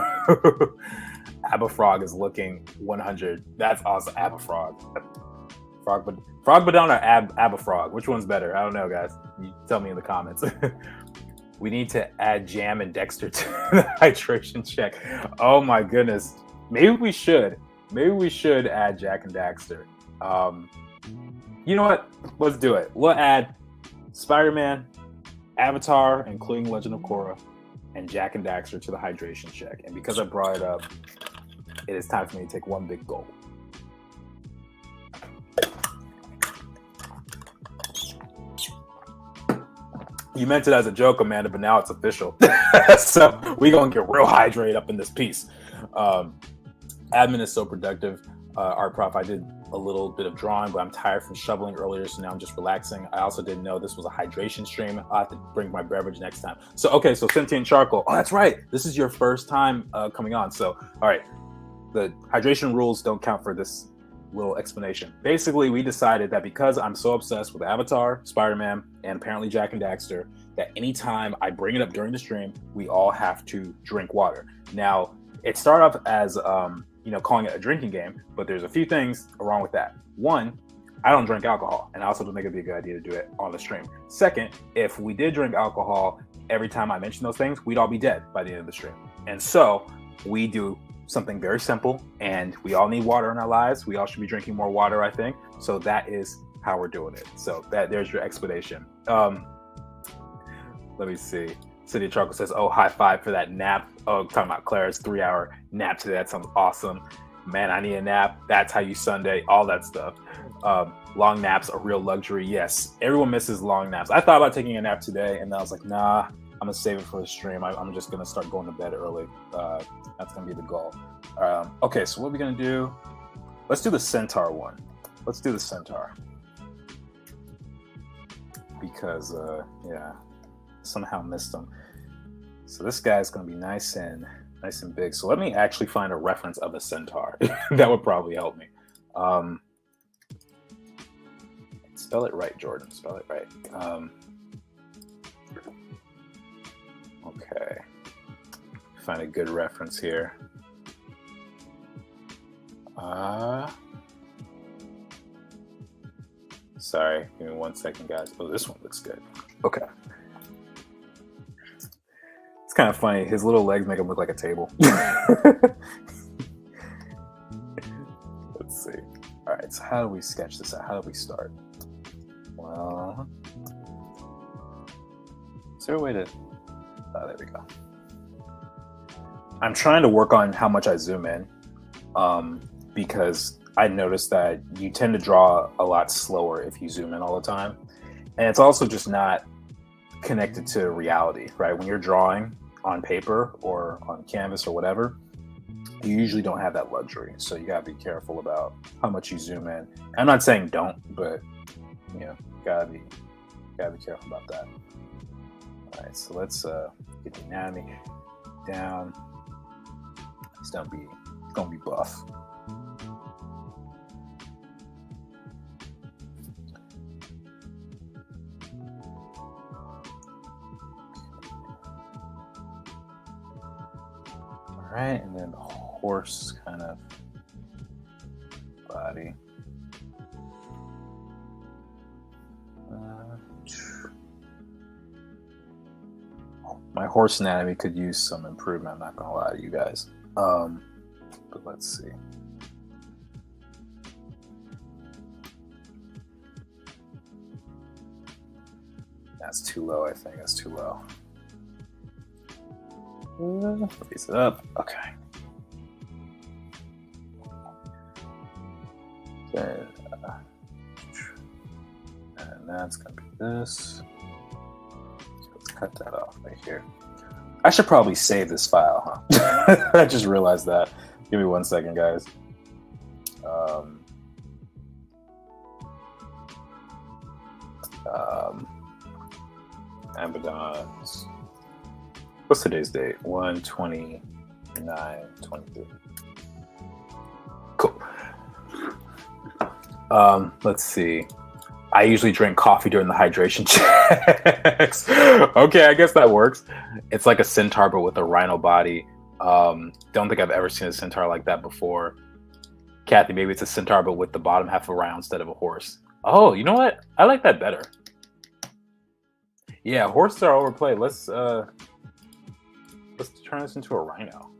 Abafrog is looking 100. That's awesome. Abafrog. Frogbodon or Abafrog? Which one's better? I don't know, guys. You tell me in the comments. We need to add Jam and Dexter to the hydration check. Oh my goodness. Maybe we should. Maybe we should add Jack and Daxter. You know what? Let's do it. We'll add Spider-Man, Avatar, including Legend of Korra, and Jack and Daxter to the hydration check. And because I brought it up, it is time for me to take one big gulp. You meant it as a joke, Amanda, but now it's official. So we're going to get real hydrated up in this piece. Admin is so productive. Art prof, I did a little bit of drawing, but I'm tired from shoveling earlier, so now I'm just relaxing. I also didn't know this was a hydration stream. I'll have to bring my beverage next time. So, okay, so Sentient Charcoal. Oh, that's right. This is your first time coming on. So, all right, the hydration rules don't count for this little explanation. Basically, we decided that because I'm so obsessed with Avatar, Spider-Man, and apparently Jack and Daxter, that anytime I bring it up during the stream, we all have to drink water. Now, it started off as calling it a drinking game, but there's a few things wrong with that. One, I don't drink alcohol, and I also don't think it'd be a good idea to do it on the stream. Second, if we did drink alcohol every time I mention those things, we'd all be dead by the end of the stream. And so we do something very simple, and we all need water in our lives. We all should be drinking more water, I think. So that is how we're doing it. So there's your explanation. Let me see. City of Charcoal says, oh, high five for that nap. Oh, talking about Claire's 3-hour nap today. That sounds awesome. Man, I need a nap. That's how you Sunday. All that stuff. Long naps are real luxury. Yes, everyone misses long naps. I thought about taking a nap today, and then I was like, nah, I'm going to save it for the stream. I'm just going to start going to bed early. That's going to be the goal. Okay, so what are we going to do? Let's do the Centaur one. Let's do the Centaur. Because, yeah, somehow missed them. So this guy's going to be nice and big. So let me actually find a reference of a centaur. That would probably help me. Spell it right, Jordan. Spell it right. Okay. Find a good reference here. Sorry, give me 1 second, guys. Oh, this one looks good. Okay. It's kind of funny. His little legs make him look like a table. Let's see. All right, so how do we sketch this out? How do we start? Well, is there a way to... Oh, there we go. I'm trying to work on how much I zoom in because I noticed that you tend to draw a lot slower if you zoom in all the time. And it's also just not connected to reality, right? When you're drawing on paper or on canvas or whatever, you usually don't have that luxury. So you gotta be careful about how much you zoom in. I'm not saying don't, but you know, gotta be careful about that. All right, so let's get the anatomy down. It's gonna be buff. All right, and then the horse kind of body. My horse anatomy could use some improvement. I'm not gonna lie to you guys. But let's see. That's too low. I think that's too low. Raise it up. Okay. Then, and that's gonna be this. Let's cut that off right here. I should probably save this file, huh? I just realized that. Give me 1 second, guys. Abaddon's. What's today's date? 1/29/23. Cool. Let's see. I usually drink coffee during the hydration checks. Okay, I guess that works. It's like a centaur, but with a rhino body. Don't think I've ever seen a centaur like that before. Kathy, maybe it's a centaur, but with the bottom half a rhino instead of a horse. Oh, you know what? I like that better. Yeah, horses are overplayed. Let's turn this into a rhino.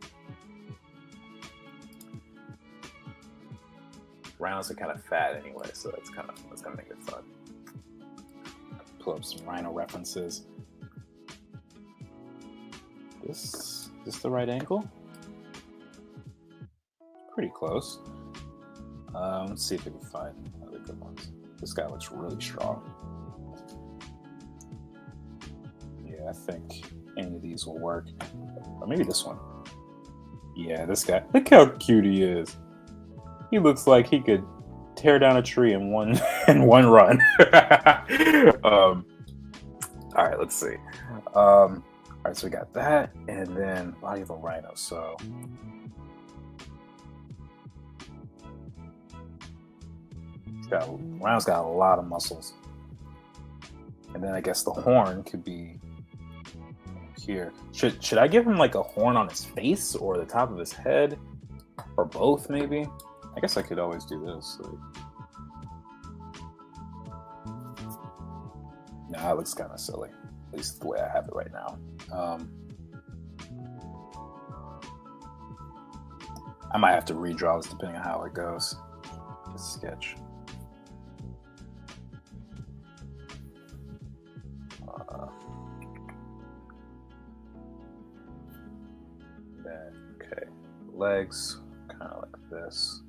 Rhinos are kind of fat anyway, so that's gonna make it fun. Pull up some rhino references. Is this the right angle? Pretty close. Let's see if we can find other good ones. This guy looks really strong. Yeah, I think any of these will work. Or maybe this one. Yeah, this guy. Look how cute he is. He looks like he could tear down a tree in one run. All right, let's see. All right, so we got that, and then body of a rhino. So rhino's got a lot of muscles, and then I guess the horn could be here. Should I give him like a horn on his face or the top of his head, or both maybe? I guess I could always do this. Nah, that looks kind of silly. At least the way I have it right now. I might have to redraw this depending on how it goes. Just sketch. Then, okay, legs, kind of like this.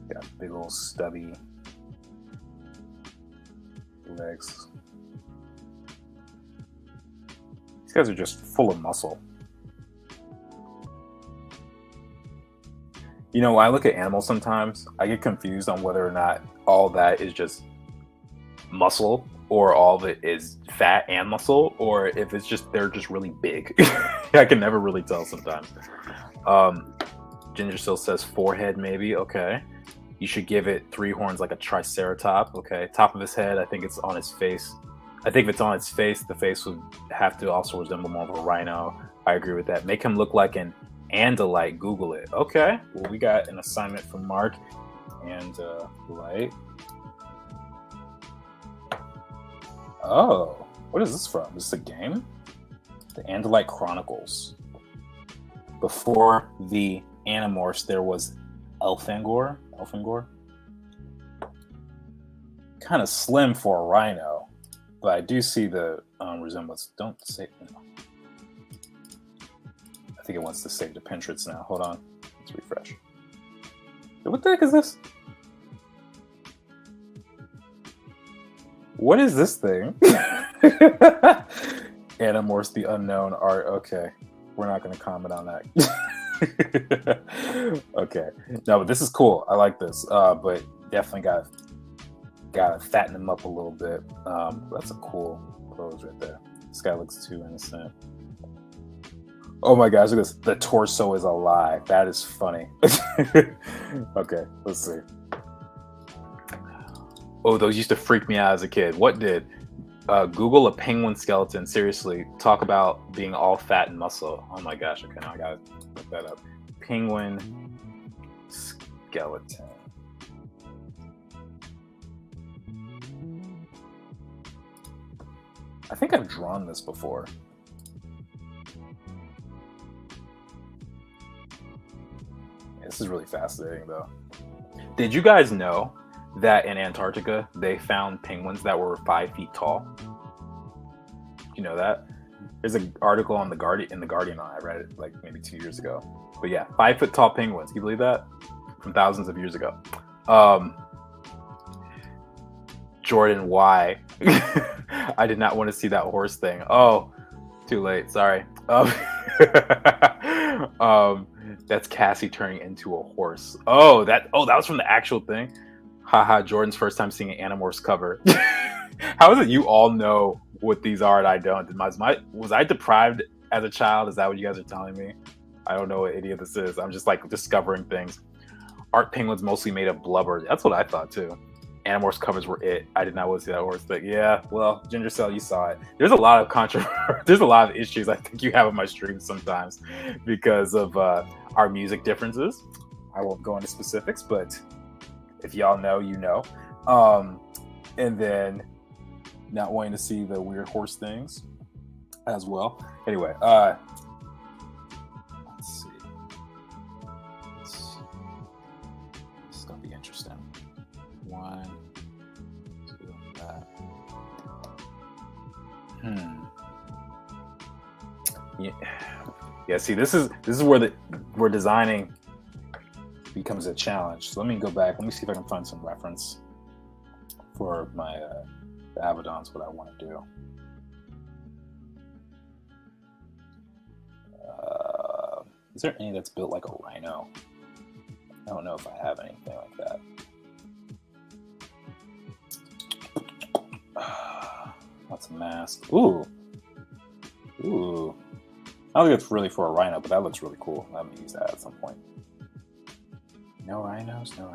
Got big old stubby legs. These guys are just full of muscle. You know, when I look at animals sometimes, I get confused on whether or not all that is just muscle or all of it is fat and muscle, or if it's just they're just really big. I can never really tell sometimes. Ginger still says forehead, maybe. Okay. You should give it 3 horns like a triceratop. Okay. Top of his head, I think it's on his face. I think if it's on its face, the face would have to also resemble more of a rhino. I agree with that. Make him look like an Andalite. Google it. Okay. Well, we got an assignment from Mark. Andalite. Oh, what is this from? Is this a game? The Andalite Chronicles. Before the Animorphs, there was Elfangor. Kind of slim for a rhino, but I do see the resemblance. Don't say. No. I think it wants to save the Pinterest now. Hold on. Let's refresh. What the heck is this? What is this thing? Animorphs the unknown art. Okay. We're not going to comment on that. Okay. No, but this is cool. I like this. But definitely gotta fatten him up a little bit. That's a cool pose right there. This guy looks too innocent. Oh my gosh, look at this. The torso is alive. That is funny. Okay, let's see. Oh, those used to freak me out as a kid. What did? Google a penguin skeleton. Seriously, talk about being all fat and muscle. Oh my gosh, okay, now I gotta look that up. Penguin skeleton. I think I've drawn this before. This is really fascinating, though. Did you guys know that in Antarctica they found penguins that were 5 feet tall? Do you know that? There's an article on the Guardian on it. I read it like maybe 2 years ago. But yeah, 5 foot tall penguins. Can you believe that? From thousands of years ago. Jordan, why? I did not want to see that horse thing. Oh, too late. Sorry. That's Cassie turning into a horse. Oh, that was from the actual thing. Haha, Jordan's first time seeing an Animorphs cover. How is it you all know what these are and I don't? Was I deprived as a child? Is that what you guys are telling me? I don't know what any of this is. I'm just like discovering things. Art penguins mostly made of blubber. That's what I thought too. Animorphs covers were it. I did not want to see that horse, but yeah, well, Ginger Cell, you saw it. There's a lot of controversy. There's a lot of issues I think you have on my stream sometimes because of our music differences. I won't go into specifics, but if y'all know, you know. And then not wanting to see the weird horse things as well. Anyway, let's see. This is gonna be interesting. 1, 2, that. Yeah. See, this is where designing becomes a challenge. So let me go back. Let me see if I can find some reference for my the Abaddons. What I want to do. Is there any that's built like a rhino? I don't know if I have anything like that. That's a mask. Ooh. I don't think it's really for a rhino, but that looks really cool. Let me use that at some point. No rhinos. Can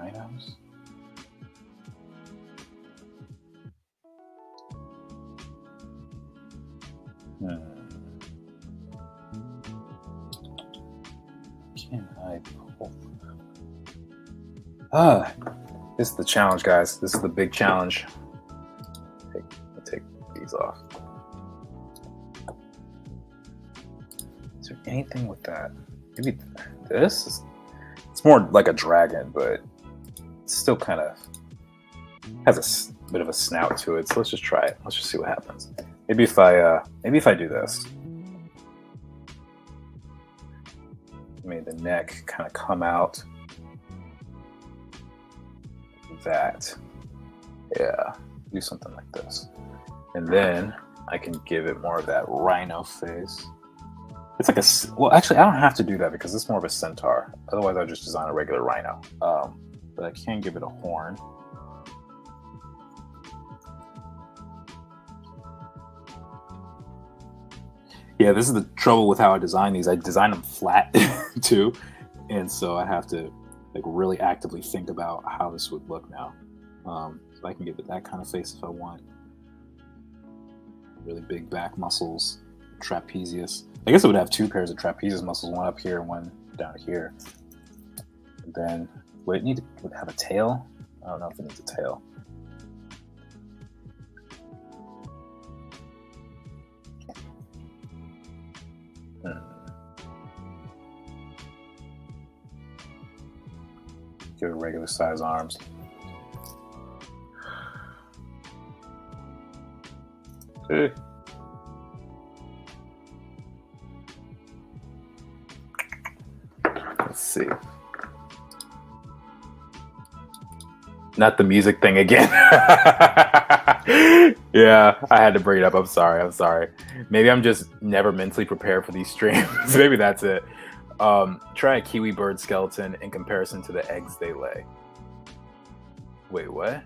I pull? This is the challenge, guys. This is the big challenge. Take these off. Is there anything with that? Maybe this? It's more like a dragon, but it's still kind of has a bit of a snout to it. So let's just try it. Let's just see what happens. Maybe if I do this. Made the neck kind of come out. That. Yeah. Do something like this. And then I can give it more of that rhino face. It's like well, actually, I don't have to do that because it's more of a centaur. Otherwise, I'll just design a regular rhino. But I can give it a horn. Yeah, this is the trouble with how I design these. I design them flat too, and so I have to like really actively think about how this would look now. So I can give it that kind of face if I want. Really big back muscles, trapezius. I guess it would have 2 pairs of trapezius muscles, one up here and one down here. And then would it have a tail? I don't know if it needs a tail. Give it regular size arms. Okay. Let's see. Not the music thing again. Yeah, I had to bring it up. I'm sorry. I'm sorry. Maybe I'm just never mentally prepared for these streams. Maybe that's it. Try a kiwi bird skeleton in comparison to the eggs they lay. Wait, what?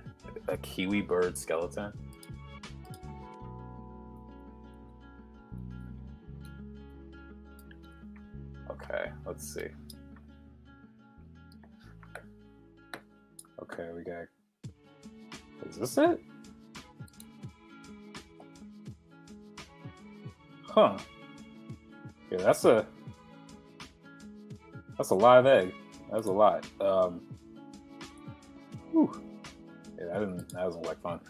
A kiwi bird skeleton? Okay, let's see. Okay, we got. Is this it? Huh. Yeah, that's a live egg. That's a lot. Whew. Yeah, that doesn't look like fun.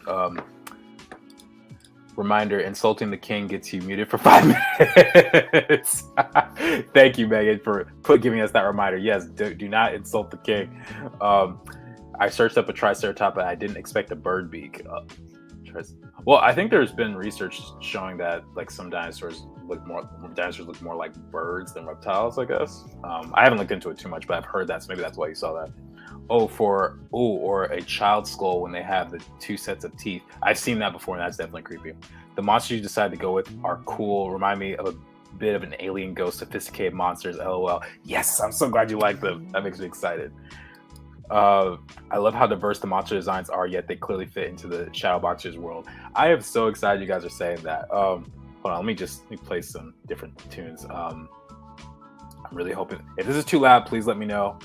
Reminder: insulting the king gets you muted for 5 minutes. Thank you, Megan, for giving us that reminder. Yes, do not insult the king. I searched up a triceratops, but I didn't expect a bird beak. Well, I think there's been research showing that like some dinosaurs look more like birds than reptiles, I guess. I haven't looked into it too much, but I've heard that, so maybe that's why you saw that. Or a child skull when they have the 2 sets of teeth. I've seen that before, and that's definitely creepy. The monsters you decide to go with are cool. Remind me of a bit of an alien ghost, sophisticated monsters, LOL. Yes, I'm so glad you like them. That makes me excited. I love how diverse the monster designs are, yet they clearly fit into the Shadowboxers world. I am so excited you guys are saying that. Hold on, let me play some different tunes. I'm really hoping, if this is too loud, please let me know.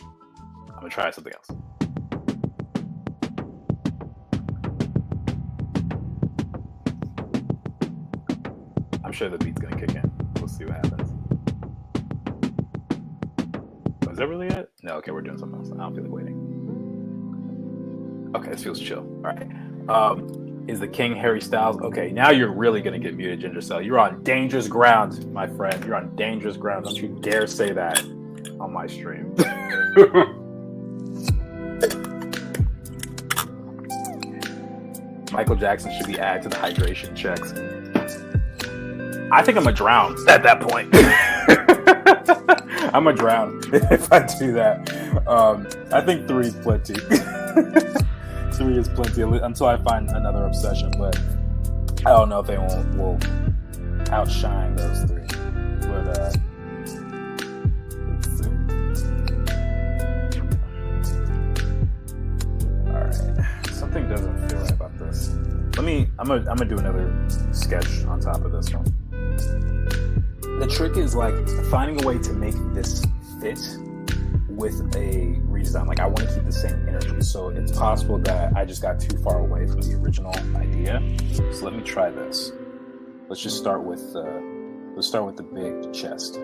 I'm gonna try something else. I'm sure the beat's gonna kick in. We'll see what happens. Oh, is that really it? No, okay, we're doing something else. I don't feel like waiting. Okay, this feels chill. All right. Is the king Harry Styles? Okay, now you're really gonna get muted, Ginger Cell. You're on dangerous ground, my friend. You're on dangerous ground. Don't you dare say that on my stream. Michael Jackson should be added to the hydration checks. I think I'm gonna drown at that point. I'm gonna drown if I do that. I think 3 is plenty. 3 is plenty until I find another obsession, but I don't know if they will outshine those 3. But let's see. All right, something doesn't feel right about this. I'm gonna do another sketch on top of this one. The trick is like finding a way to make this fit with a redesign. Like I want to keep the same energy, so it's possible that I just got too far away from the original idea. So let me try this. Let's just start with the big chest.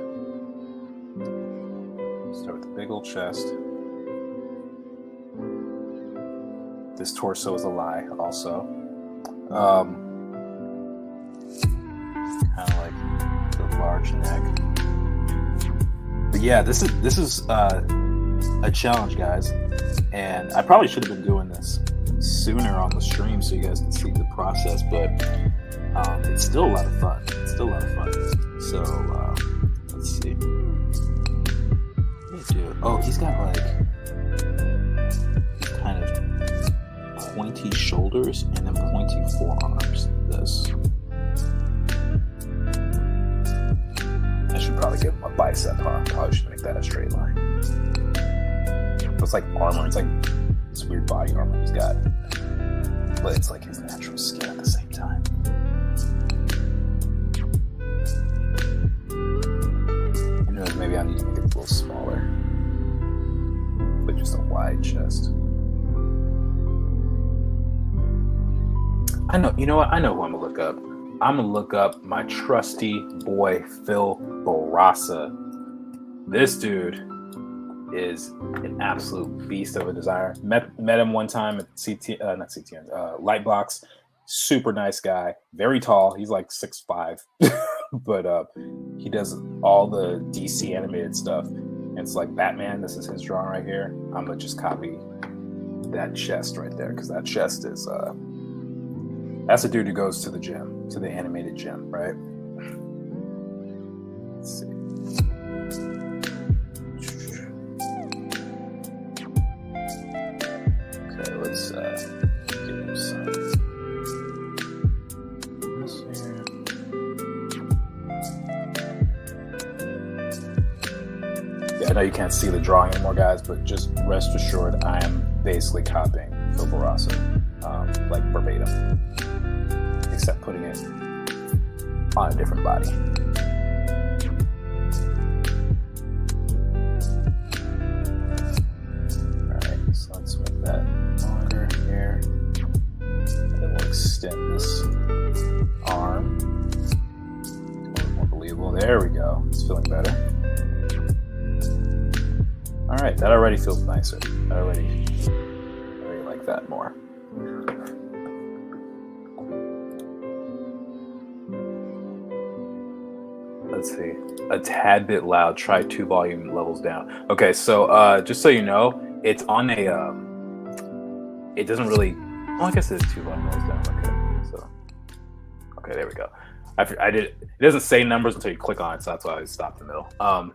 Start with the big old chest. This torso is a lie, also. Kind of like the large neck. But yeah, this is a challenge, guys, and I probably should have been doing this sooner on the stream so you guys can see the process. But it's still a lot of fun. So let's see. Oh, he's got like kind of pointy shoulders and then pointy forearms. This. I should probably give him a bicep, huh? Probably should make that a straight line. It's like armor. It's like this weird body armor he's got. But it's like his natural skin at the same time. Who knows, maybe I need to make it a little smaller. But just a wide chest. You know what? I know who I'm gonna look up. I'm gonna look up my trusty boy Phil Barasa. This dude is an absolute beast of a designer. Met him one time at Lightbox. Super nice guy. Very tall. He's like 6'5", but he does all the DC animated stuff. And it's like Batman. This is his drawing right here. I'm gonna just copy that chest right there because that chest is that's a dude who goes to the gym, to the animated gym, right? Let's see. Okay, let's give him some. I know you can't see the drawing anymore, guys, but just rest assured I am basically copying Phil Barrasso, like verbatim, except putting it on a different body. Alright, so let's make that longer here. Then we'll extend this arm. More believable. There we go. It's feeling better. Alright, that already feels nicer. I already like that more. Let's see. A tad bit loud. Try 2 volume levels down. Okay, so just so you know, it's on a it doesn't really, well, I guess it is 2 volume levels down. Okay, so okay, there we go. I did, it doesn't say numbers until you click on it, so that's why I stopped in the middle.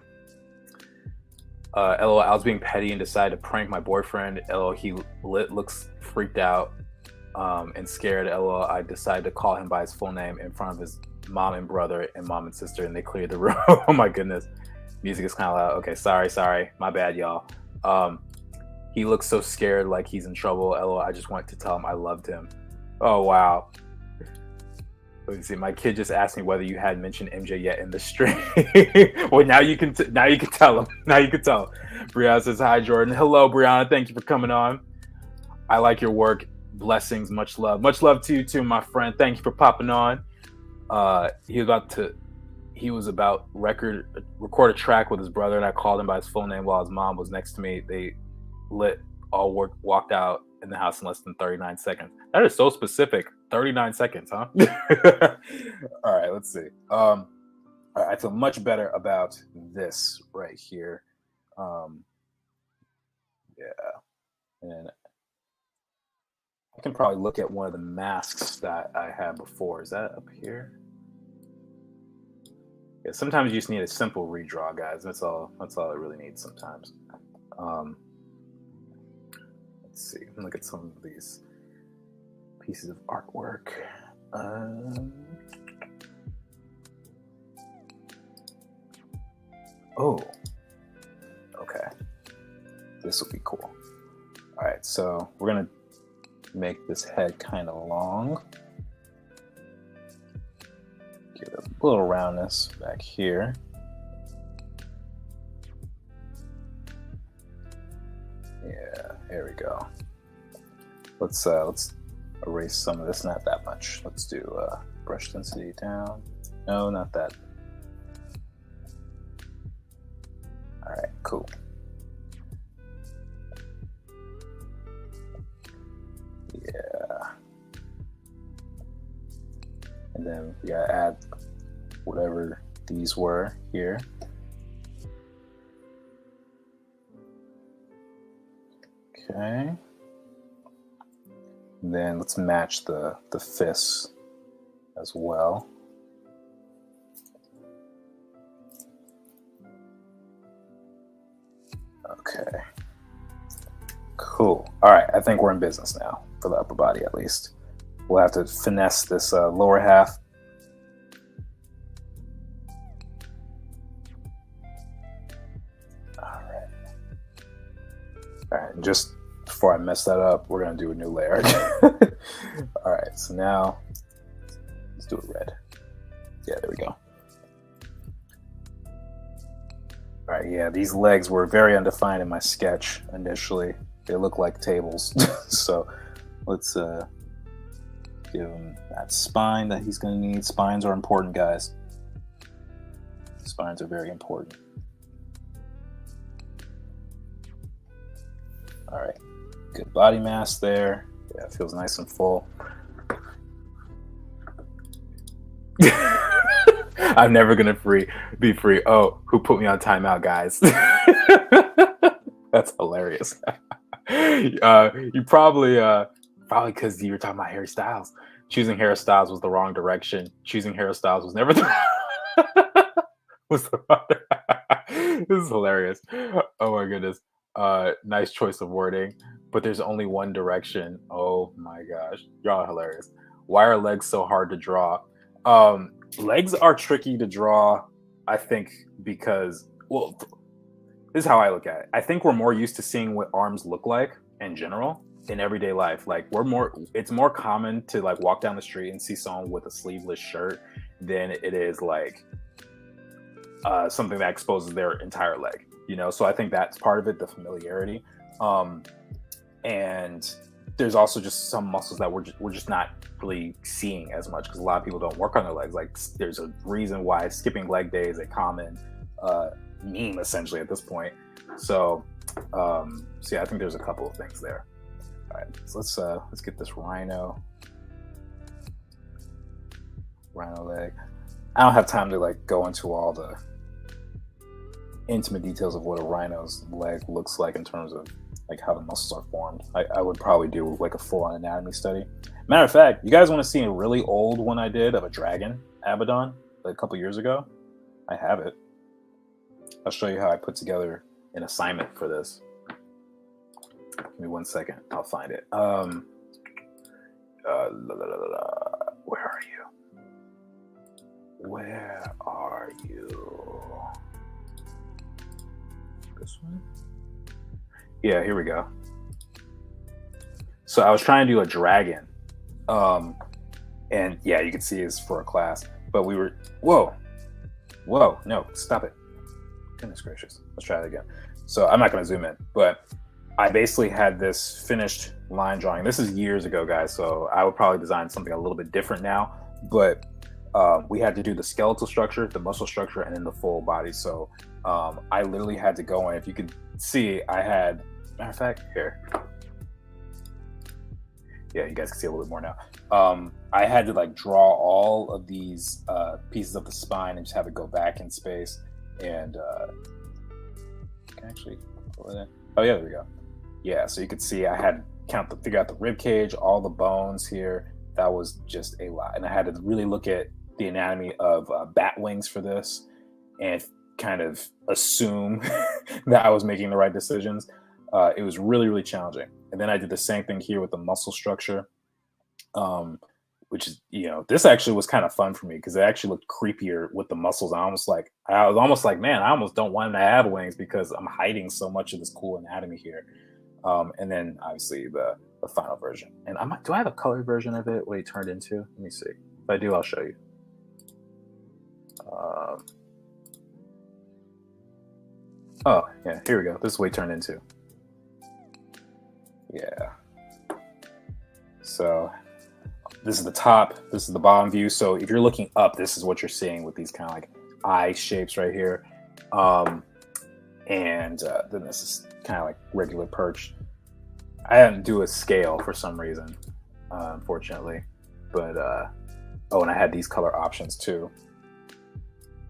LOL, I was being petty and decided to prank my boyfriend. LOL, he looks freaked out and scared. LOL, I decided to call him by his full name in front of his mom and brother and mom and sister, and they cleared the room. Oh my goodness. Music is kind of loud. Okay, sorry. My bad, y'all. He looks so scared, like he's in trouble. LOL, I just wanted to tell him I loved him. Oh, wow. Let me see. My kid just asked me whether you had mentioned MJ yet in the stream. Well, now you can tell him. Now you can tell him. Brianna says, hi, Jordan. Hello, Brianna. Thank you for coming on. I like your work. Blessings. Much love. Much love to you too, my friend. Thank you for popping on. He was about record a track with his brother, and I called him by his full name while his mom was next to me. They walked out in the house in less than 39 seconds. That is so specific. 39 seconds, huh? All right, let's see. All right, I feel much better about this right here. Yeah, and I can probably look at one of the masks that I had before. Is that up here? Yeah, sometimes you just need a simple redraw, guys. That's all it really needs sometimes. Let's see. Look at some of these pieces of artwork. Oh, okay. This will be cool. All right, so we're gonna make this head kind of long. Give it a little roundness back here. Yeah, here we go. Let's erase some of this, not that much. Let's do brush density down. No, not that. All right, cool. Yeah. And then we gotta add whatever these were here. Okay. And then let's match the fists as well. Okay. Cool. All right, I think we're in business now, for the upper body at least. We'll have to finesse this lower half. All right, and just before I mess that up, we're gonna do a new layer. All right, so now let's do it red. Yeah, there we go. All right, yeah, these legs were very undefined in my sketch initially. They look like tables. So let's give him that spine that he's gonna need. Spines are important, guys. Spines are very important. All right, good body mass there. Yeah, it feels nice and full. I'm never gonna be free. Oh, who put me on timeout, guys? That's hilarious. You probably because you were talking about Harry Styles. Choosing Harry Styles was the wrong direction. Choosing Harry Styles was never the This is hilarious. Oh my goodness. Nice choice of wording, but there's only one direction. Oh my gosh, y'all are hilarious. Why are legs so hard to draw? Legs are tricky to draw, I think, because, well, this is how I look at it. I think we're more used to seeing what arms look like in general in everyday life. Like it's more common to like walk down the street and see someone with a sleeveless shirt than it is like something that exposes their entire leg. You know, so I think that's part of it, the familiarity. And there's also just some muscles that we're just not really seeing as much because a lot of people don't work on their legs. Like there's a reason why skipping leg day is a common meme essentially at this point. So yeah, I think there's a couple of things there. All right, so let's get this rhino leg. I don't have time to like go into all the intimate details of what a rhino's leg looks like in terms of like how the muscles are formed. I would probably do like a full-on anatomy study. Matter of fact, you guys want to see a really old one I did of a dragon Abaddon like a couple years ago? I have it. I'll show you how I put together an assignment for this. Give me 1 second. I'll find it. Where are you? Where are you? This one? Yeah, here we go. So I was trying to do a dragon. And yeah, you can see it's for a class. But we were whoa, no, stop it. Goodness gracious. Let's try it again. So I'm not gonna zoom in, but I basically had this finished line drawing. This is years ago, guys, so I would probably design something a little bit different now. But we had to do the skeletal structure, the muscle structure, and then the full body. So I literally had to go in. If you could see, I had, matter of fact, here. Yeah, you guys can see a little bit more now. I had to like draw all of these pieces of the spine and just have it go back in space. And can I actually over there? Oh yeah, there we go. Yeah, so you could see I had to figure out the rib cage, all the bones here. That was just a lot, and I had to really look at the anatomy of bat wings for this, and kind of assume that I was making the right decisions. It was really, really challenging. And then I did the same thing here with the muscle structure, which is, you know, this actually was kind of fun for me because it actually looked creepier with the muscles. I was almost like, man, I almost don't want him to have wings because I'm hiding so much of this cool anatomy here. And then obviously the final version. And do I have a colored version of it? What he turned into? Let me see. If I do, I'll show you. Oh yeah, here we go. This is what he turned into. Yeah. So this is the top, this is the bottom view. So if you're looking up, this is what you're seeing with these kind of like eye shapes right here. And then this is kind of like regular perch. I didn't do a scale for some reason, unfortunately. But oh, and I had these color options too.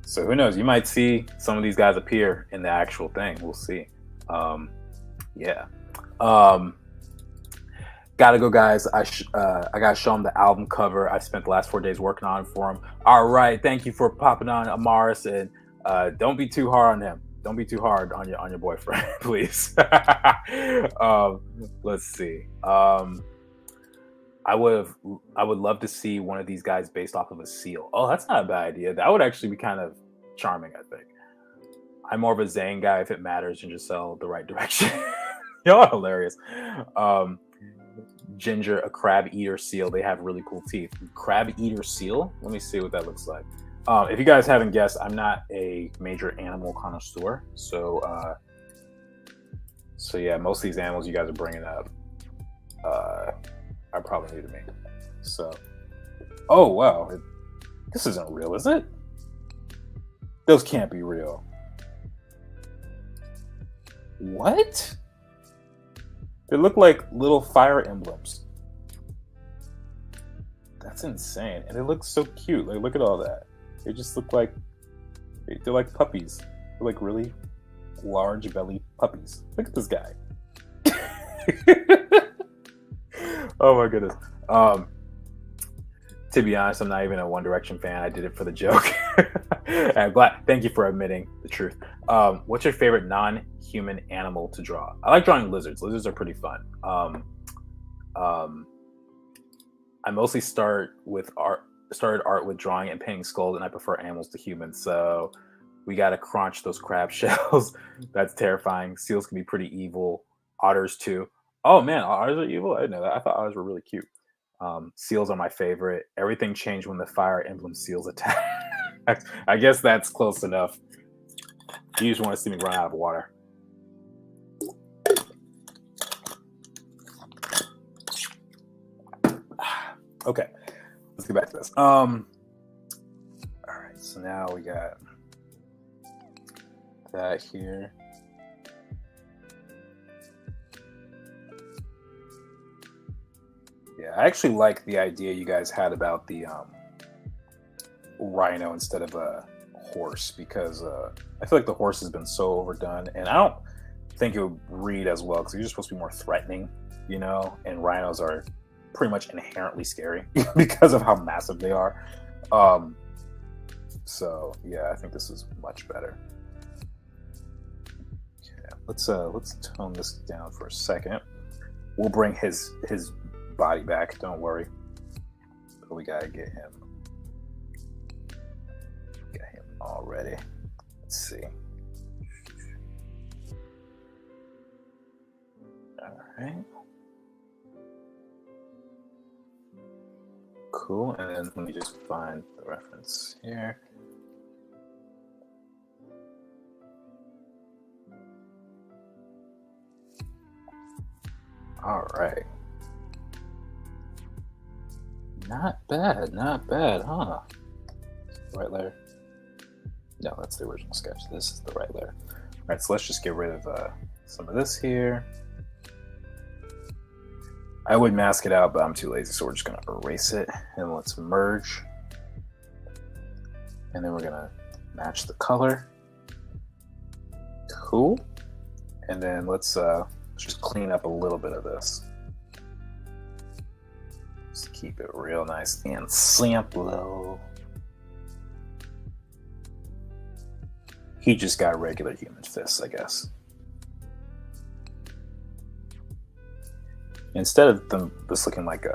So who knows? You might see some of these guys appear in the actual thing. We'll see. Yeah. Gotta go, guys. I gotta show them the album cover. I spent the last 4 days working on it for him. All right. Thank you for popping on, Amaris, and don't be too hard on him. Don't be too hard on your boyfriend, please. Let's see. I would love to see one of these guys based off of a seal. Oh, that's not a bad idea. That would actually be kind of charming, I think. I'm more of a Zane guy if it matters and just sell the right direction. Y'all are hilarious. Ginger, a crab eater seal. They have really cool teeth. Crab eater seal? Let me see what that looks like. If you guys haven't guessed, I'm not a major animal connoisseur. So yeah, most of these animals you guys are bringing up are probably new to me. So, oh wow, this isn't real, is it? Those can't be real. What? They look like little fire emblems. That's insane. And they look so cute. Like, look at all that. They just look like, they're like puppies. They're like really large belly puppies. Look at this guy. Oh my goodness. To be honest, I'm not even a One Direction fan. I did it for the joke. I'm glad. Thank you for admitting the truth. What's your favorite non-human animal to draw? I like drawing lizards. Lizards are pretty fun. I mostly started art with drawing and painting skulls, and I prefer animals to humans. So We got to crunch those crab shells. That's terrifying. Seals can be pretty evil. Otters too. Oh man, otters are evil. I didn't know that. I thought otters were really cute. Seals are my favorite. Everything changed when the Fire Emblem seals attacked. I guess that's close enough. You just want to see me run out of water. Okay, let's get back to this. All right, so now we got that here. Yeah, I actually like the idea you guys had about the rhino instead of a horse, because I feel like the horse has been so overdone, and I don't think it would read as well because you're just supposed to be more threatening, you know, and rhinos are pretty much inherently scary because of how massive they are. So yeah, I think this is much better. Okay, let's tone this down for a second. We'll bring his body back, don't worry. But we gotta get him all ready. Let's see. All right. Cool, and then let me just find the reference here. All right. Not bad, huh? Right layer. No, that's the original sketch. This is the right layer. All right, so let's just get rid of some of this here. I would mask it out, but I'm too lazy, so we're just gonna erase it, and let's merge. And then we're gonna match the color. Cool. And then let's just clean up a little bit of this. Just keep it real nice and simple. He just got regular human fists, I guess. Instead of this looking like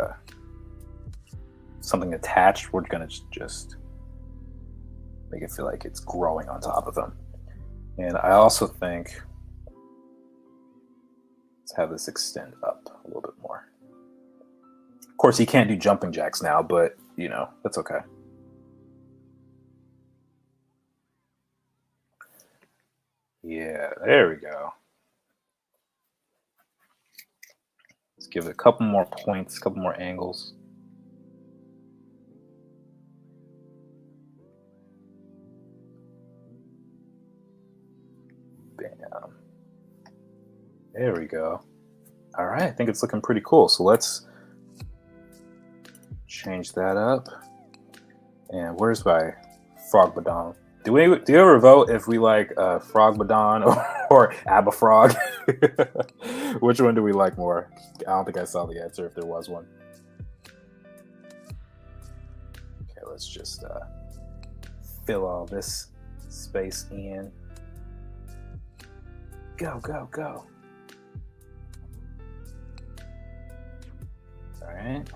something attached, we're gonna just make it feel like it's growing on top of him. And I also think let's have this extend up a little bit more. Of course, he can't do jumping jacks now, but you know, that's okay. Yeah, there we go. Let's give it a couple more points, a couple more angles. Bam. There we go. All right, I think it's looking pretty cool. So let's change that up. And where's my Frogbodon? Do you ever vote if we like Frogbodon or Abafrog? Which one do we like more? I don't think I saw the answer if there was one. Okay, let's just fill all this space in. Go, go, go. All right.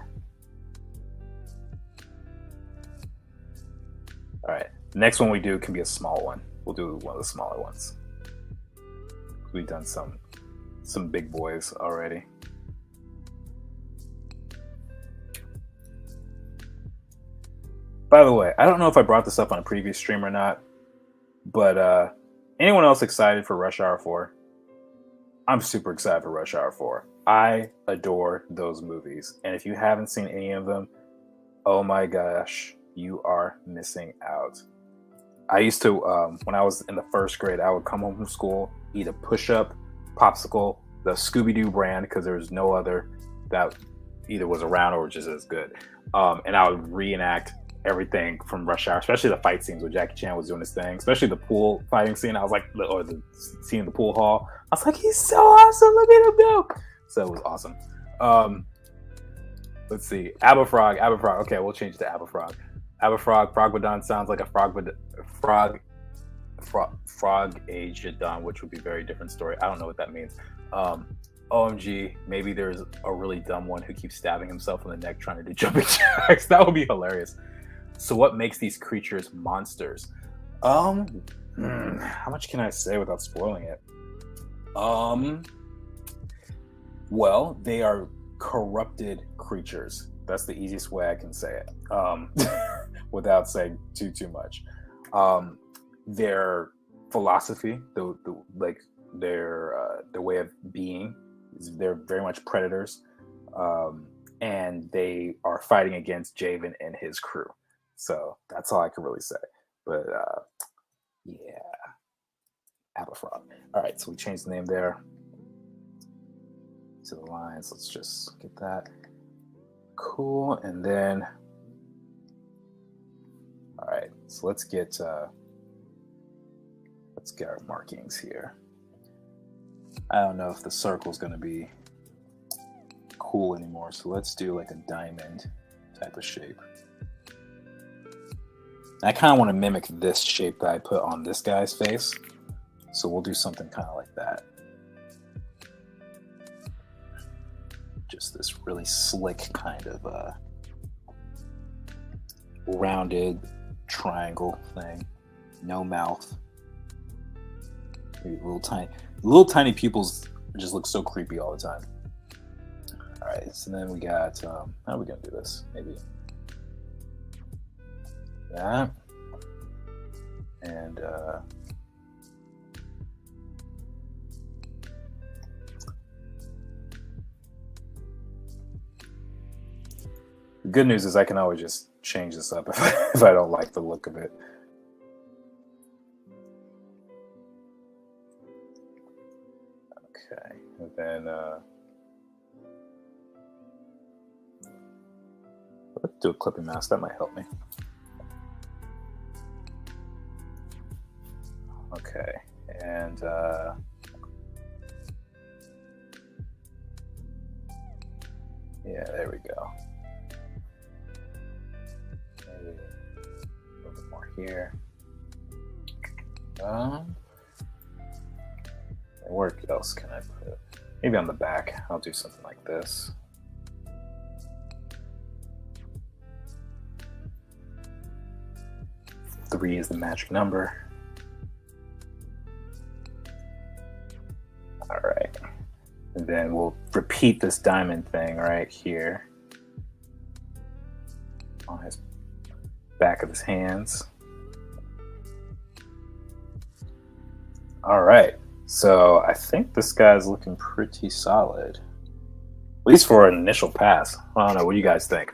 All right. The next one we do can be a small one. We'll do one of the smaller ones. We've done some big boys already. By the way, I don't know if I brought this up on a previous stream or not, but anyone else excited for Rush Hour 4? I'm super excited for Rush Hour 4. I adore those movies. And if you haven't seen any of them, oh my gosh, you are missing out. I used to, when I was in the first grade, I would come home from school, eat a push-up, popsicle, the Scooby-Doo brand, because there was no other that either was around or just as good. And I would reenact everything from Rush Hour, especially the fight scenes where Jackie Chan was doing his thing, especially the pool fighting scene. I was like, or the scene in the pool hall. I was like, he's so awesome. Look at him go. So it was awesome. Let's see. Abafrog. Okay, we'll change it to Abafrog. Abafrog. Frogbodon sounds like a Frog-Agedon, which would be a very different story. I don't know what that means. OMG, maybe there's a really dumb one who keeps stabbing himself in the neck trying to do jumping jacks. That would be hilarious. So what makes these creatures monsters? How much can I say without spoiling it? Um, well, they are corrupted creatures. That's the easiest way I can say it. Without saying too much. Um, their philosophy, the like their way of being, they're very much predators, and they are fighting against Javen and his crew. So that's all I can really say. But yeah, Aberfrog. All right, so we changed the name there to the Lions. Let's just get that. Cool, and then all right, so let's get our markings here. I don't know if the circle is going to be cool anymore, so let's do like a diamond type of shape. I kind of want to mimic this shape that I put on this guy's face, so we'll do something kind of like that. Just this really slick kind of rounded triangle thing. No mouth. Maybe little tiny pupils just look so creepy all the time. All right, so then we got, how are we gonna do this? Maybe that, and the good news is I can always just change this up if I don't like the look of it. Okay, and then let's do a clipping mask. That might help me. Okay, and yeah, there we go. Maybe a little bit more here. Where else can I put it? Maybe on the back. I'll do something like this. Three is the magic number. All right. And then we'll repeat this diamond thing right here on his back of his hands. All right. So I think this guy's looking pretty solid, at least for an initial pass. I don't know. What do you guys think?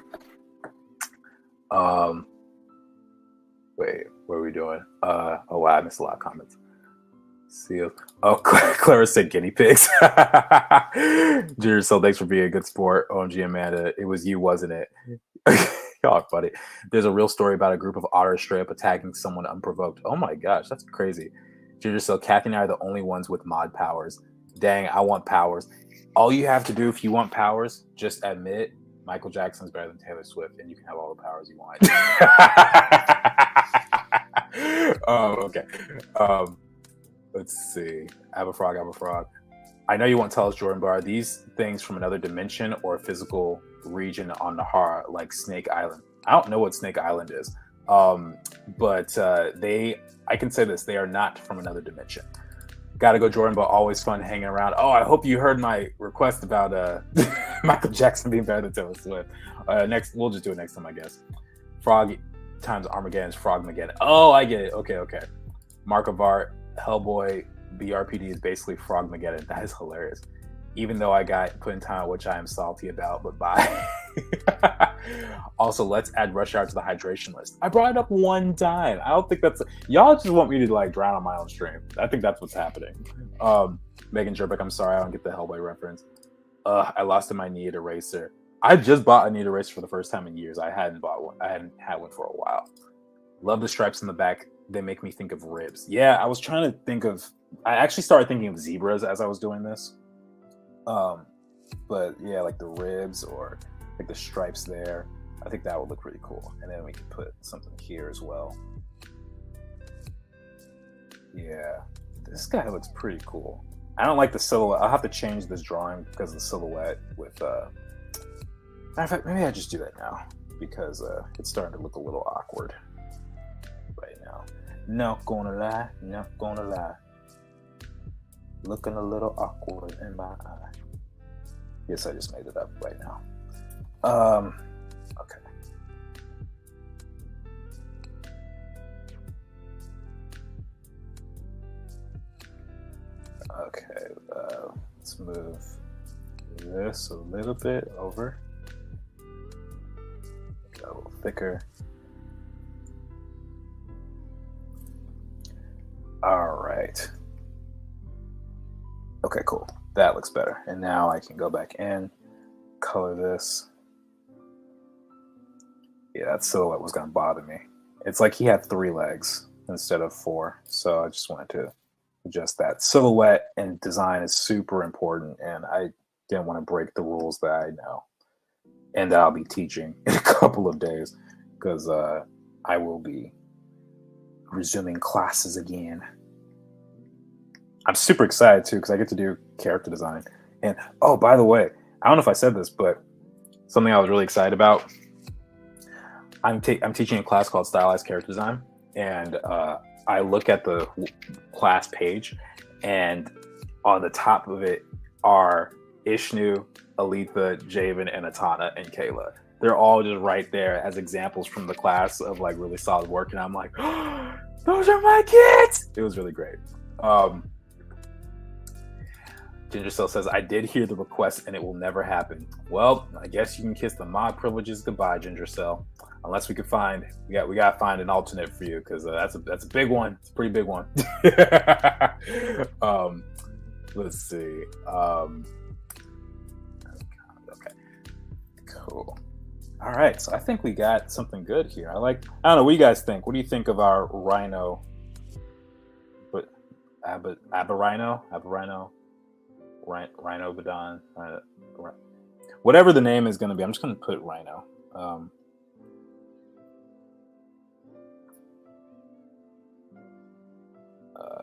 Wait, what are we doing? Oh wow, I missed a lot of comments. See you. Oh, Clara said guinea pigs. Junior, so thanks for being a good sport. OMG, Amanda, it was you, wasn't it? Y'all are funny. There's a real story about a group of otters straight up attacking someone unprovoked. Oh my gosh, that's crazy. Ginger, so Kathy and I are the only ones with mod powers. Dang, I want powers. All you have to do if you want powers, just admit Michael Jackson's better than Taylor Swift, and you can have all the powers you want. Oh, okay. Let's see. Aberfrog. I know you won't tell us, Jordan, but are these things from another dimension or a physical region on Nahara, like Snake Island? I don't know what Snake Island is. But I can say this, they are not from another dimension. Gotta go, Jordan, but always fun hanging around. Oh, I hope you heard my request about Michael Jackson being better than Taylor Swift. Next, we'll just do it next time, I guess. Frog times Armageddon is Frogmageddon. Oh, I get it. Okay. Mark of Art, Hellboy, BRPD is basically Frogmageddon. That is hilarious. Even though I got put in time, which I am salty about, but bye. Also, let's add Rush Hour to the hydration list. I brought it up one time. I don't think that's... Y'all just want me to like drown on my own stream. I think that's what's happening. Megan Jerbeck, I'm sorry, I don't get the Hellboy reference. I lost in my Need Eraser. I just bought a Need Eraser for the first time in years. I hadn't bought one. I hadn't had one for a while. Love the stripes in the back. They make me think of ribs. Yeah, I was trying to think of... I actually started thinking of zebras as I was doing this. But yeah, like the ribs or like the stripes there. I think that would look really cool. And then we could put something here as well. Yeah, this guy looks pretty cool. I don't like the silhouette. I'll have to change this drawing because of the silhouette with matter of fact, maybe I just do that now because it's starting to look a little awkward right now. Not gonna lie, not gonna lie. Looking a little awkward in my eye. Yes, I just made it up right now. Okay. Okay, let's move this a little bit over. Get a little thicker. All right. Okay, cool. That looks better. And now I can go back in, color this. Yeah, that silhouette was going to bother me. It's like he had 3 legs instead of 4. So I just wanted to adjust that. Silhouette and design is super important, and I didn't want to break the rules that I know. And I'll be teaching in a couple of days because I will be resuming classes again. I'm super excited too because I get to do character design. And oh, by the way, I don't know if I said this, but something I was really excited about. I'm teaching a class called Stylized Character Design, and I look at the class page, and on the top of it are Ishnu, Aletha, Javen, and Atana, and Kayla. They're all just right there as examples from the class of like really solid work, and I'm like, oh, those are my kids. It was really great. Ginger Cell says, I did hear the request and it will never happen. Well, I guess you can kiss the mod privileges goodbye, Ginger Cell. Unless we can find, we got to find an alternate for you because that's a big one. It's a pretty big one. Let's see. Okay, cool. All right, so I think we got something good here. I don't know, what do you guys think? What do you think of our Rhino? But Aberrhino? Rhinobodon, whatever the name is going to be. I'm just going to put Rhino.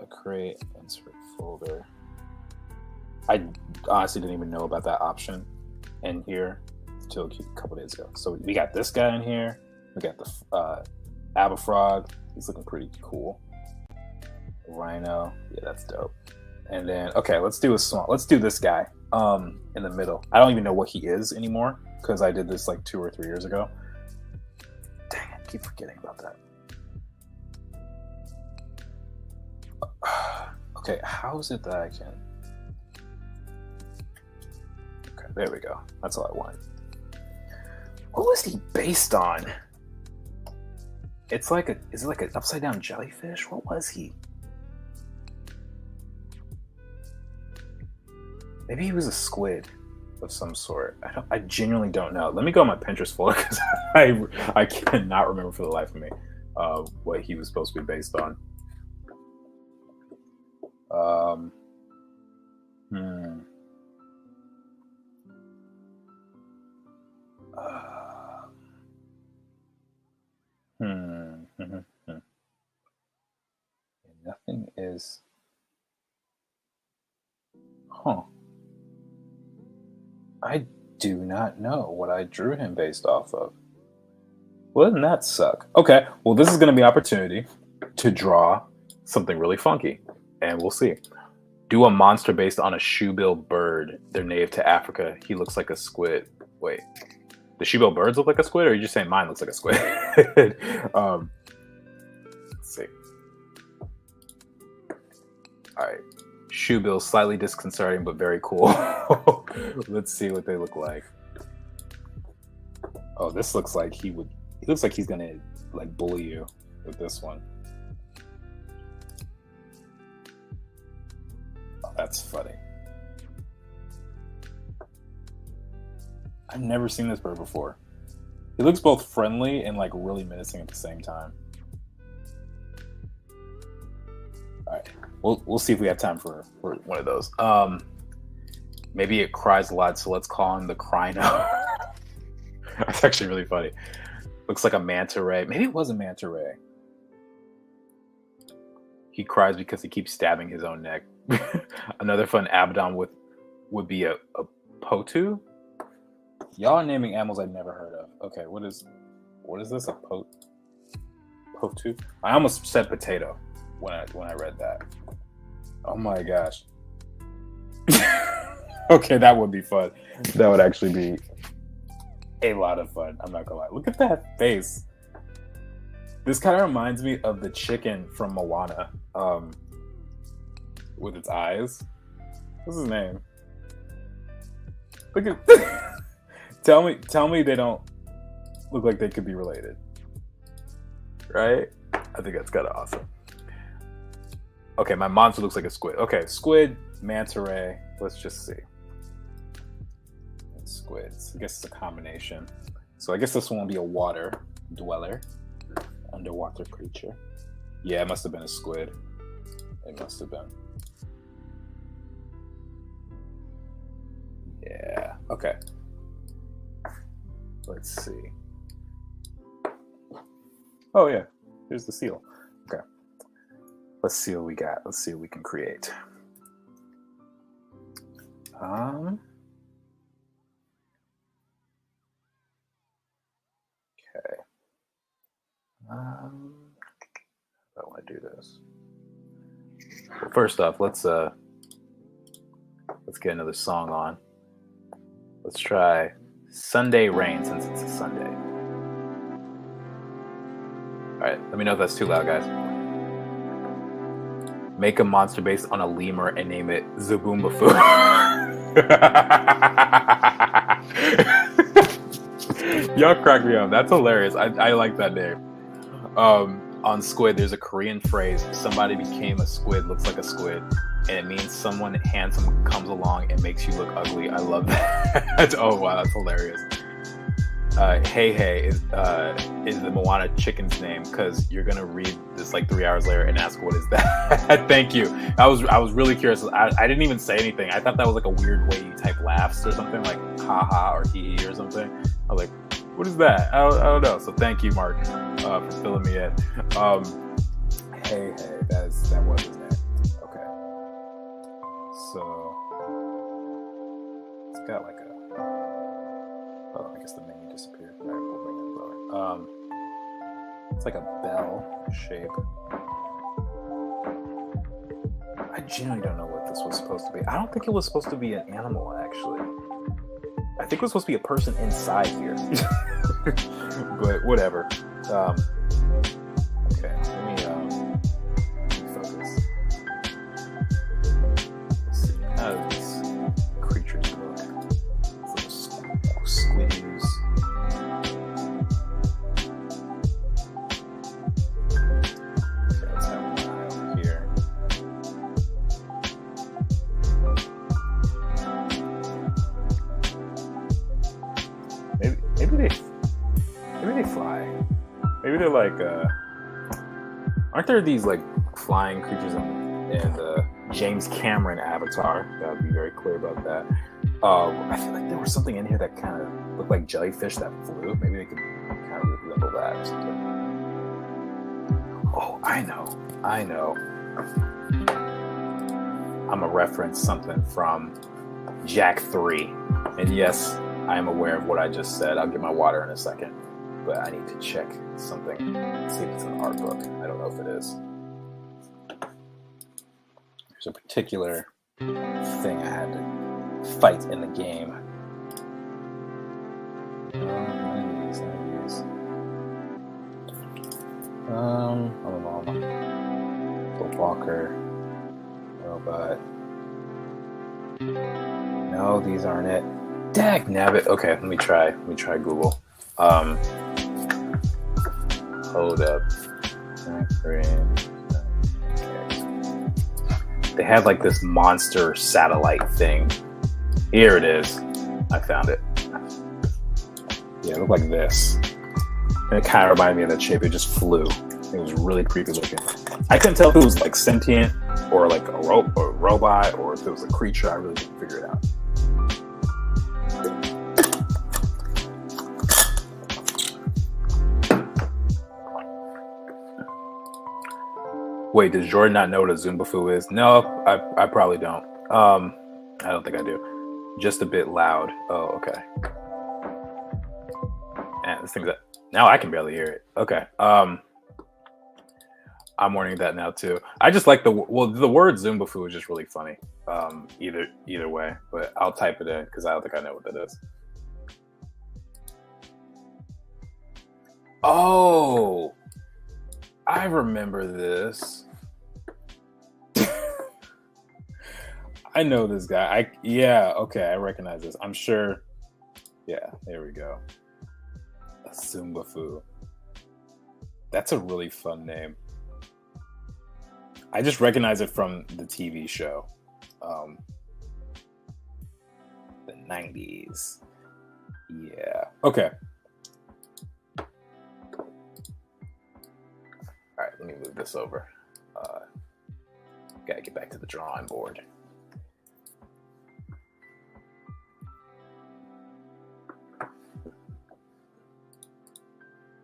Create insert folder. I honestly didn't even know about that option in here until a couple days ago. So we got this guy in here. We got the Aberfrog. He's looking pretty cool. Rhino, yeah, that's dope. And then, okay, let's do this guy in the middle. I don't even know what he is anymore because I did this like 2 or 3 years ago. Dang it, I keep forgetting about that. Okay, how is it that I can... Okay, there we go. That's all I wanted. What was he based on? Is it like an upside down jellyfish? What was he? Maybe he was a squid of some sort. I genuinely don't know. Let me go on my Pinterest folder because I cannot remember for the life of me what he was supposed to be based on. Nothing is... Huh. I do not know what I drew him based off of. Well, doesn't that suck? Okay, well, this is going to be an opportunity to draw something really funky, and we'll see. Do a monster based on a shoebill bird. They're native to Africa. He looks like a squid. Wait, the shoebill birds look like a squid, or are you just saying mine looks like a squid? Let's see. All right. Shoebill, slightly disconcerting, but very cool. Let's see what they look like. Oh, this looks like he looks like he's gonna like bully you with this one. Oh, that's funny. I've never seen this bird before. He looks both friendly and like really menacing at the same time. All right. We'll see if we have time for one of those. Maybe it cries a lot, so let's call him the Cryno. That's actually really funny. Looks like a manta ray. Maybe it was a manta ray. He cries because he keeps stabbing his own neck. Another fun Abaddon would be a Potu. Y'all are naming animals I've never heard of. Okay, what is this? A Potu. I almost said potato when I read that. Oh my gosh. Okay, that would be fun. That would actually be a lot of fun. I'm not gonna lie. Look at that face. This kind of reminds me of the chicken from Moana, with its eyes. What's his name? Look at. Tell me they don't look like they could be related, right? I think that's kind of awesome. Okay, my monster looks like a squid. Okay, squid, manta ray. Let's just see. Squids. I guess it's a combination. So I guess this one will be a water dweller, underwater creature. Yeah, it must have been a squid. It must have been. Yeah. Okay. Let's see. Oh yeah, here's the seal. Okay. Let's see what we got. Let's see what we can create. Okay. I want to do this. Well, first off, let's get another song on. Let's try Sunday Rain since it's a Sunday. All right, let me know if that's too loud, guys. Make a monster based on a lemur and name it Zaboombafu. Y'all crack me up. That's hilarious. I like that name. On Squid, there's a Korean phrase, somebody became a squid, looks like a squid, and it means someone handsome comes along and makes you look ugly. I love that. Oh, wow, that's hilarious. Hey Hey is the Moana chicken's name, because you're gonna read this like 3 hours later and ask what is that. Thank you. I was really curious. I didn't even say anything. I thought that was like a weird way you type laughs or something, like haha or hee hee or something. I was like, what is that? I don't know. So thank you, Mark, for filling me in. Hey Hey, that was his name. Okay. So it's got like a. Oh, I guess the menu disappeared. All right, we'll bring that lower. It's like a bell shape. I genuinely don't know what this was supposed to be. I don't think it was supposed to be an animal, actually. I think it was supposed to be a person inside here. But whatever. Okay, let me focus. Let's see. How do these creatures look? Little squiddies. Okay, let's have one eye over here. Maybe they fly. Maybe they're like aren't there these like flying creatures in the James Cameron Avatar? Gotta be very clear about that. I feel like there was something in here that kind of looked like jellyfish that flew. Maybe they could kind of resemble that or something. Oh, I know. I'm gonna reference something from Jak 3. And yes, I am aware of what I just said. I'll get my water in a second. But I need to check something. See if it's an art book. I don't know if it is. There's a particular thing I had to fight in the game. None of these. The Walker. Robot. No, these aren't it. Dagnabbit. Okay, let me try Google. Hold up. Okay. They had like this monster satellite thing. Here it is. I found it. Yeah, it looked like this. And it kind of reminded me of that shape. It just flew. It was really creepy looking. I couldn't tell if it was like sentient or like a robot or if it was a creature. I really didn't figure it out. Wait, does Jordan not know what a Zoombafu is? No, I probably don't. I don't think I do. Just a bit loud. Oh, okay. Man, this thing's now I can barely hear it. Okay. I'm warning that now too. I just like the word Zumbafu is just really funny. Either way, but I'll type it in because I don't think I know what that is. Oh, I remember this. I know this guy. Okay, I recognize this. I'm sure. Yeah, there we go. A Zumbafu. That's a really fun name. I just recognize it from the TV show. The 90s. Yeah. Okay. All right, let me move this over. Gotta get back to the drawing board.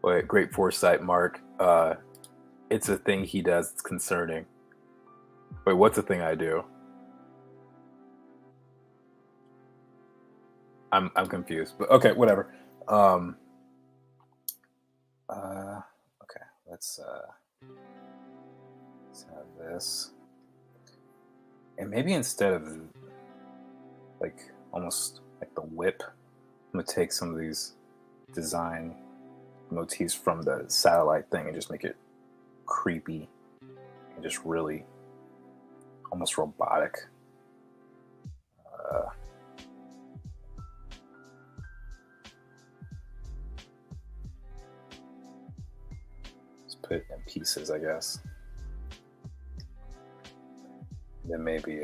Wait, great foresight, Mark. It's a thing he does. It's concerning. Wait, what's the thing I do? I'm confused, but okay, whatever. Okay, let's have this, and maybe instead of like almost like the whip, I'm gonna take some of these design motifs from the satellite thing and just make it creepy and just really almost robotic. Let's put it in pieces, I guess. Then maybe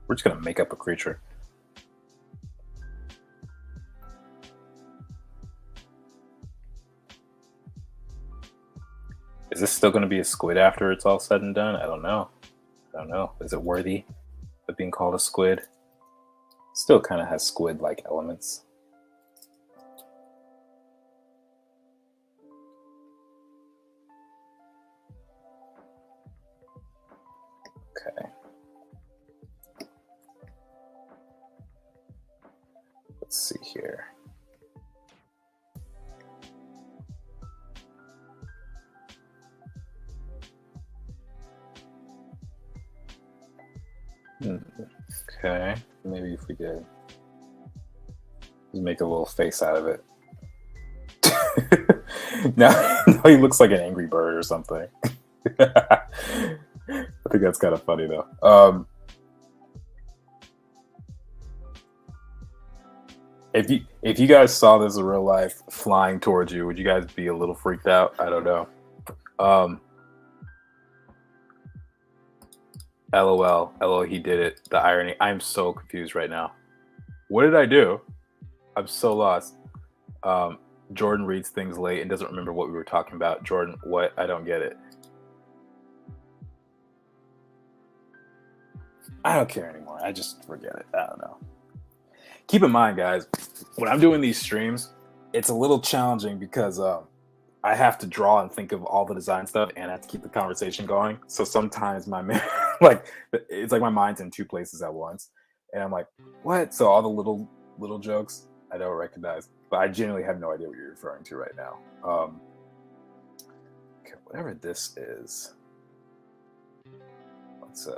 we're just gonna make up a creature. Is this still going to be a squid after it's all said and done? I don't know. Is it worthy of being called a squid? Still kind of has squid-like elements. Okay. Let's see here. Okay, maybe if we did just make a little face out of it. now he looks like an angry bird or something. I think that's kind of funny though. If you guys saw this in real life flying towards you, would you guys be a little freaked out? I don't know. LOL, he did it. The irony. I'm so confused right now. What did I do? I'm so lost. Jordan reads things late and doesn't remember what we were talking about. Jordan, what? I don't get it. I don't care anymore. I just forget it. I don't know. Keep in mind, guys, when I'm doing these streams, it's a little challenging because I have to draw and think of all the design stuff, and I have to keep the conversation going. So sometimes it's like my mind's in two places at once, and I'm like, "What?" So all the little jokes I don't recognize, but I genuinely have no idea what you're referring to right now. Okay, whatever this is, let's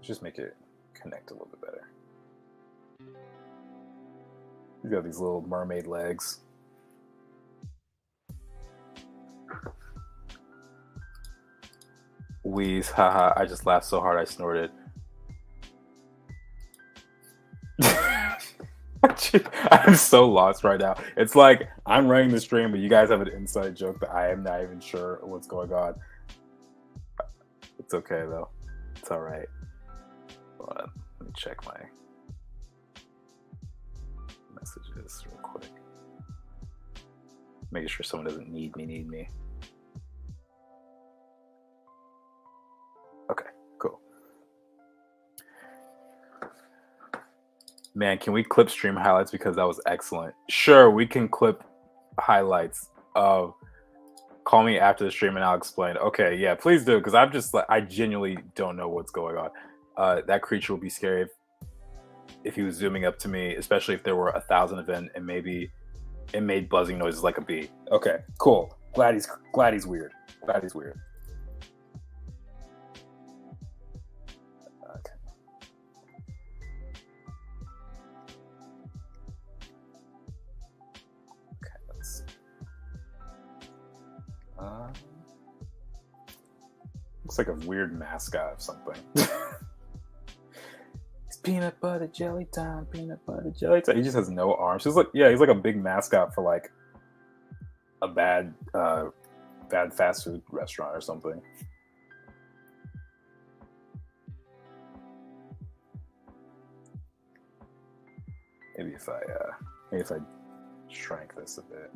just make it connect a little bit better. We've got these little mermaid legs. Wheeze, haha, I just laughed so hard I snorted. I'm so lost right now. It's like I'm running the stream, but you guys have an inside joke that I am not even sure what's going on. It's okay though. It's all right. Hold on. Let me check my messages real quick. Making sure someone doesn't need me. Okay, cool. Man, can we clip stream highlights because that was excellent? Sure, we can clip highlights of call me after the stream and I'll explain. Okay, yeah, please do, because I'm just like, I genuinely don't know what's going on. That creature will be scary if he was zooming up to me, especially if there were 1,000 of them and maybe It made buzzing noises like a bee. Okay, cool. Glad he's weird. Glad he's weird. Okay. Okay, let's see. Looks like a weird mascot of something. It's peanut butter jelly time, peanut butter jelly time. He just has no arms. He's like, yeah, he's like a big mascot for like a bad fast food restaurant or something. Maybe if I shrank this a bit.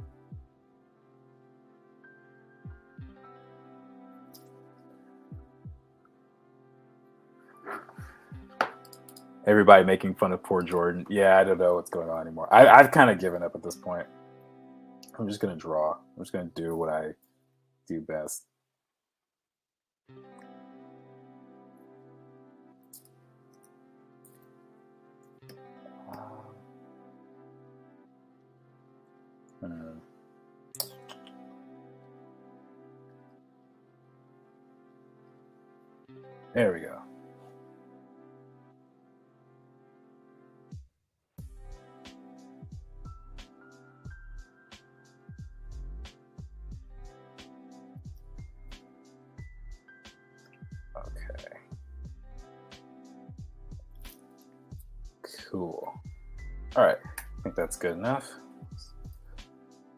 Everybody making fun of poor Jordan. Yeah, I don't know what's going on anymore. I've kind of given up at this point. I'm just gonna draw. I'm just gonna do what I do best. There we go. Okay. Cool. All right. I think that's good enough.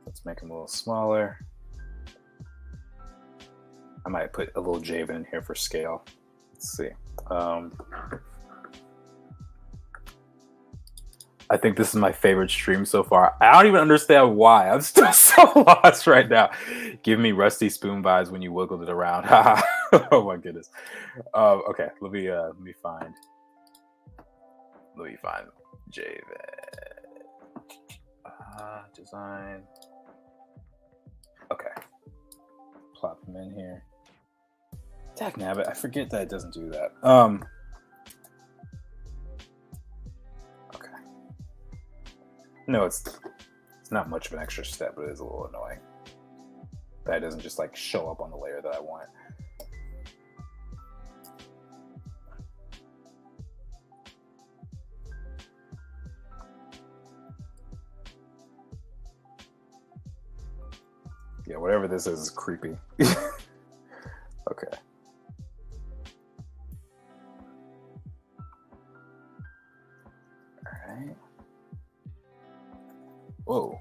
Let's make them a little smaller. I might put a little Javen in here for scale. Let's see. I think this is my favorite stream so far. I don't even understand why. I'm still so lost right now. Give me Rusty Spoon vibes when you wiggled it around. Oh my goodness. Okay, let me find Javen. Design. Okay. Plop him in here. Dagnabbit, I forget that it doesn't do that. Okay. No, it's not much of an extra step, but it is a little annoying. That doesn't just like show up on the layer that I want. Yeah, whatever this is creepy. Okay. All right. Whoa.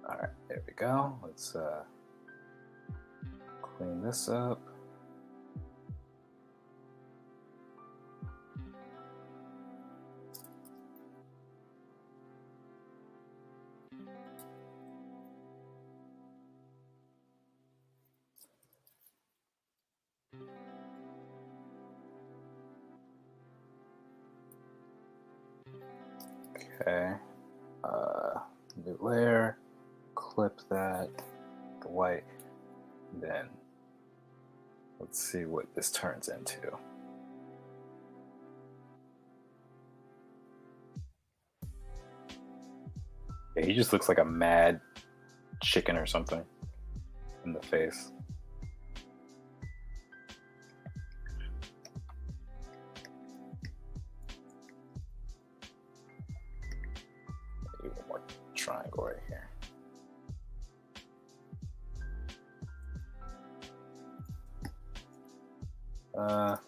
All right, there we go. Let's clean this up. Okay, new layer, clip that, the white, then let's see what this turns into. Yeah, he just looks like a mad chicken or something in the face. Maybe one more triangle right here.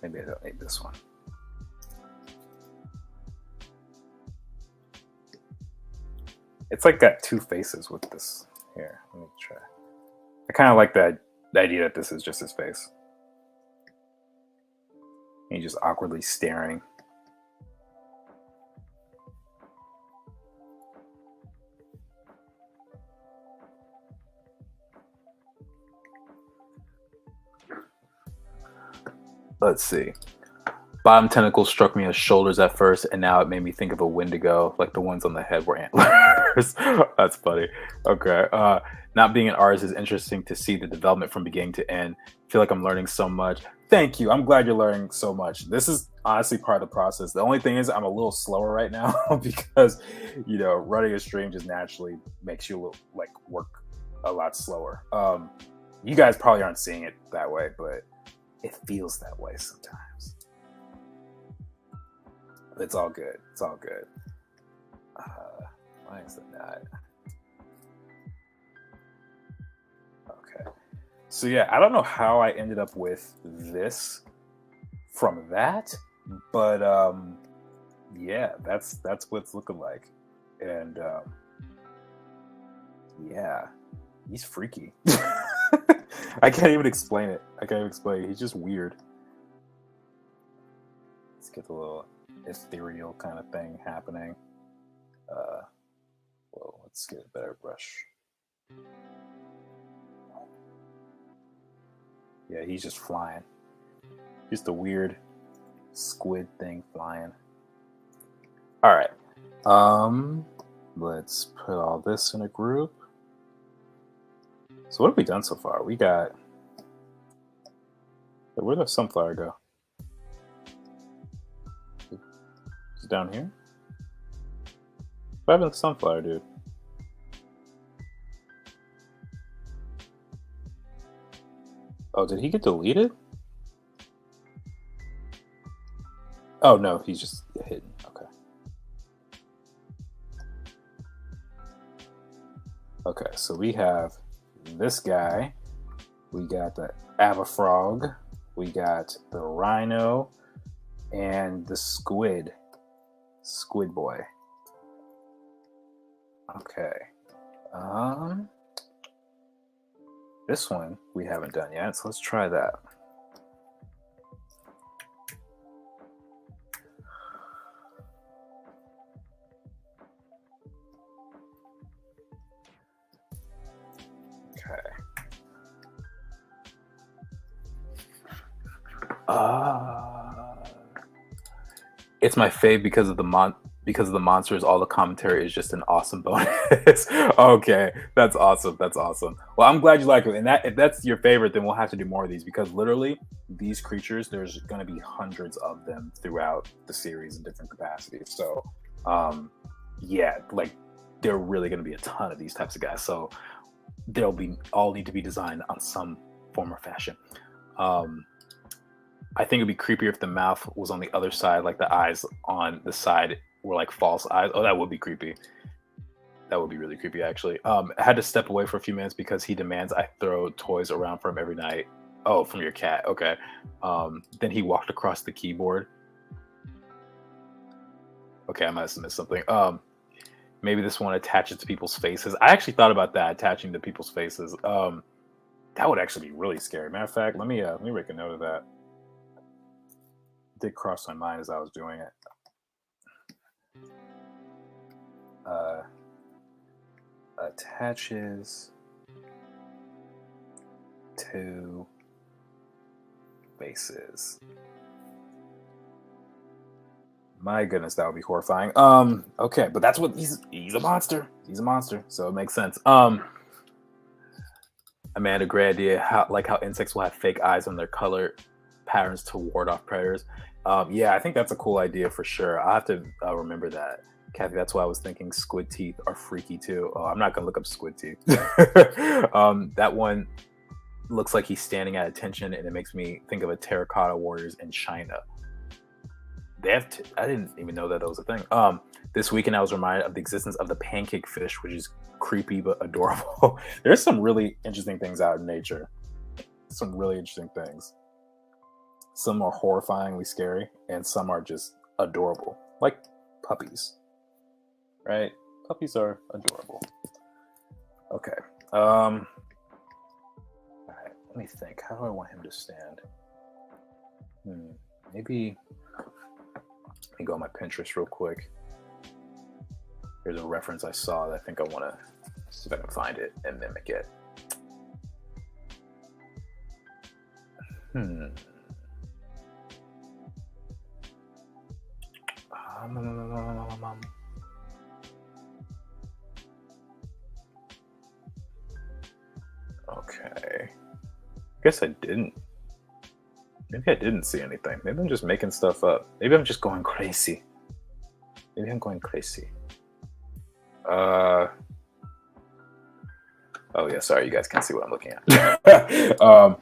Maybe I don't need this one. It's like got two faces with this here. Let me try. I kind of like the idea that this is just his face. He's just awkwardly staring. Let's see. Bottom tentacle struck me as shoulders at first, and now it made me think of a Wendigo, like the ones on the head were antlers. artist. That's funny. Okay. Not being an artist is interesting to see the development from beginning to end. Feel like I'm learning so much. Thank you. I'm glad you're learning so much. This is honestly part of the process. The only thing is I'm a little slower right now because running a stream just naturally makes you like work a lot slower. You guys probably aren't seeing it that way, but it feels that way sometimes. It's all good. It's all good. Why is it not? Okay. So yeah, I don't know how I ended up with this from that, but yeah, that's what it's looking like. And yeah, he's freaky. I can't even explain it. He's just weird. Let's get the little ethereal kind of thing happening. Well, let's get a better brush. Yeah, he's just flying. Just a weird squid thing flying. All right. Let's put all this in a group. So what have we done so far? We got... Where'd the sunflower go? Is it down here? What happened to the sunflower, dude? Oh, did he get deleted? Oh, no, he's just hidden. Okay. Okay, so we have this guy. We got the Avafrog. We got the Rhino. And the Squid. Squid Boy. Okay. This one we haven't done yet, so let's try that. Okay. It's my fave because of the monsters. All the commentary is just an awesome bonus. Okay, that's awesome. Well, I'm glad you like it. And if that's your favorite, then we'll have to do more of these because literally these creatures, there's going to be hundreds of them throughout the series in different capacities. So, yeah, like there are really going to be a ton of these types of guys. So they'll all need to be designed on some form or fashion. I think it'd be creepier if the mouth was on the other side, like the eyes on the side were like false eyes. Oh, that would be creepy. That would be really creepy, actually. I had to step away for a few minutes because he demands I throw toys around for him every night. Oh, from your cat. Okay. Then he walked across the keyboard. Okay, I must have missed something. Maybe this one attaches to people's faces. I actually thought about that, attaching to people's faces. That would actually be really scary. Matter of fact, let me make a note of that. It did cross my mind as I was doing it. Attaches to faces. My goodness, that would be horrifying. Okay, but that's what he's a monster. He's a monster, so it makes sense. Amanda, great idea. How insects will have fake eyes on their color patterns to ward off predators. Yeah, I think that's a cool idea for sure. I'll have to remember that. Kathy, that's why I was thinking squid teeth are freaky too. Oh, I'm not gonna look up squid teeth. That one looks like he's standing at attention, and it makes me think of a terracotta warriors in China. I didn't even know that was a thing. This weekend I was reminded of the existence of the pancake fish, which is creepy but adorable. There's some really interesting things out in nature. Some really interesting things. Some are horrifyingly scary, and some are just adorable, like puppies. Right? Puppies are adorable. Okay. All right. Let me think. How do I want him to stand? Maybe. Let me go on my Pinterest real quick. Here's a reference I saw that I think I want to see if I can find it and mimic it. Guess I didn't. Maybe I didn't see anything. Maybe I'm just making stuff up. Maybe I'm just going crazy. Maybe I'm going crazy. Oh yeah, sorry, you guys can't see what I'm looking at. Oh,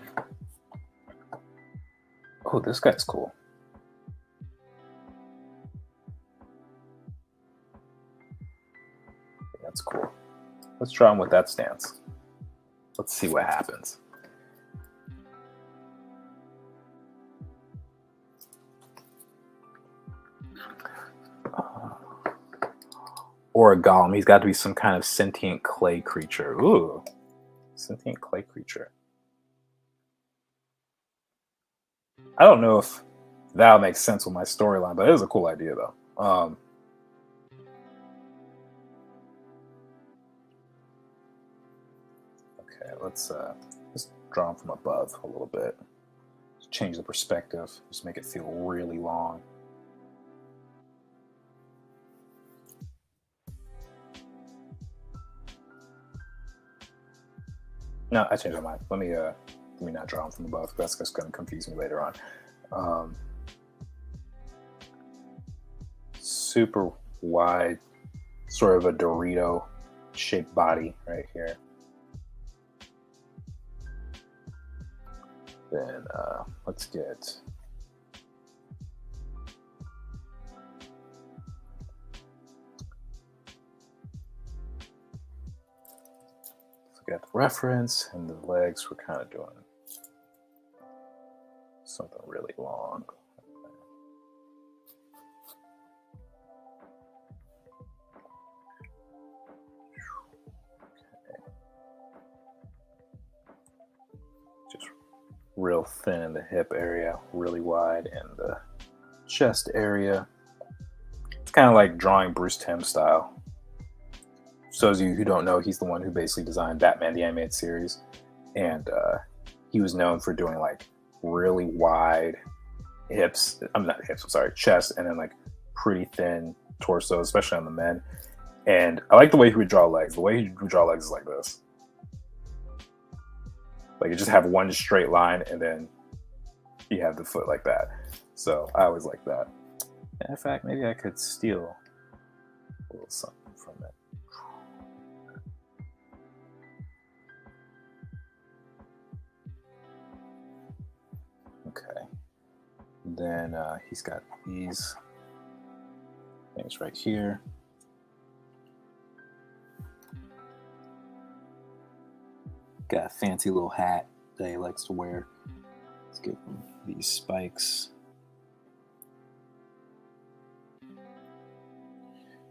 this guy's cool. That's cool. Let's try him with that stance. Let's see what happens. Or a golem. He's got to be some kind of sentient clay creature. Ooh. Sentient clay creature. I don't know if that'll make sense with my storyline, but it is a cool idea, though. Okay, let's draw him from above a little bit. Just change the perspective. Just make it feel really long. No, I changed my mind. Let me not draw him from above. That's just going to confuse me later on. Super wide, sort of a Dorito shaped body right here. Then let's get the reference, and the legs we're kind of doing something really long. Okay. Just real thin in the hip area, really wide in the chest area. It's kind of like drawing Bruce Timm style. So as you who don't know, he's the one who basically designed Batman the Animated Series, and he was known for doing like really wide hips. I'm not hips. I'm sorry, chest, and then like pretty thin torso, especially on the men. And I like the way he would draw legs. The way he would draw legs is like this. Like you just have one straight line, and then you have the foot like that. So I always like that. In fact, maybe I could steal a little something from it. Okay. Then he's got these things right here. Got a fancy little hat that he likes to wear. Let's give him these spikes.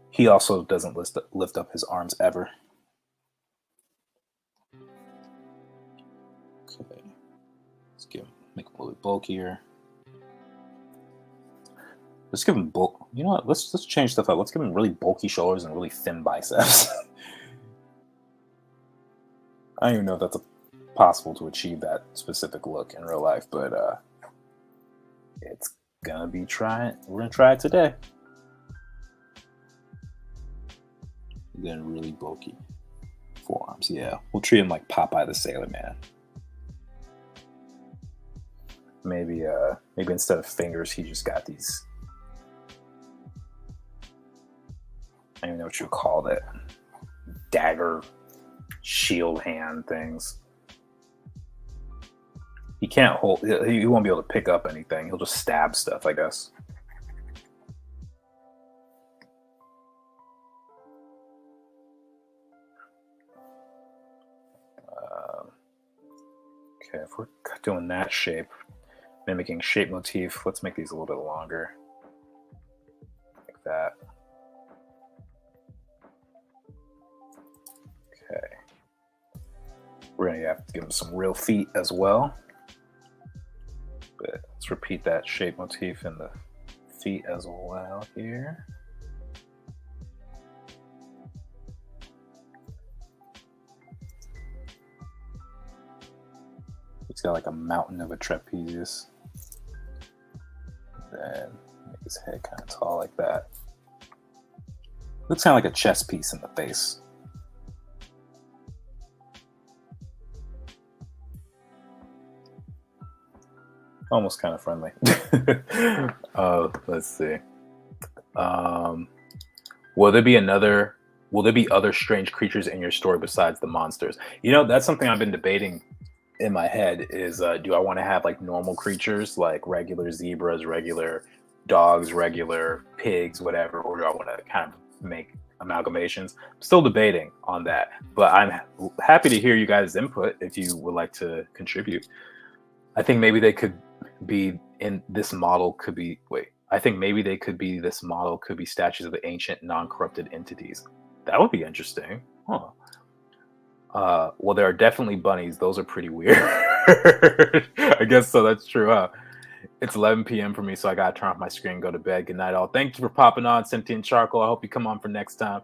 He also doesn't lift up his arms ever. Okay. Let's make him a little bit bulkier. Let's give him bulk. You know what? Let's change stuff up. Let's give him really bulky shoulders and really thin biceps. I don't even know if that's possible to achieve that specific look in real life, but it's gonna be trying. We're gonna try it today. Then really bulky forearms. Yeah, we'll treat him like Popeye the Sailor Man. Maybe instead of fingers, he just got these. I don't even know what you would call it. Dagger, shield hand things. He can't hold. He won't be able to pick up anything. He'll just stab stuff, I guess. Okay, if we're doing that shape, mimicking shape motif, let's make these a little bit longer. Like that. Okay. We're going to have to give him some real feet as well. But let's repeat that shape motif in the feet as well here. He's got like a mountain of a trapezius. Then make his head kind of tall like that. Looks kind of like a chess piece in the face. almost kind of friendly. Let's see. Um, will there be another? Will there be other strange creatures in your story besides the monsters? You know, that's something I've been debating in my head. Is do I want to have like normal creatures, like regular zebras, regular dogs, regular pigs, whatever, or do I want to kind of make amalgamations? I'm still debating on that, but I'm happy to hear you guys' input if you would like to contribute. I think maybe they could be in this model could be wait. I think maybe they could be this model could be statues of the ancient non-corrupted entities. That would be interesting. Huh. Well, there are definitely bunnies. Those are pretty weird. I guess so. That's true. Huh? It's 11 p.m. for me, so I gotta turn off my screen and go to bed. Good night, all. Thank you for popping on, Sentient Charcoal. I hope you come on for next time.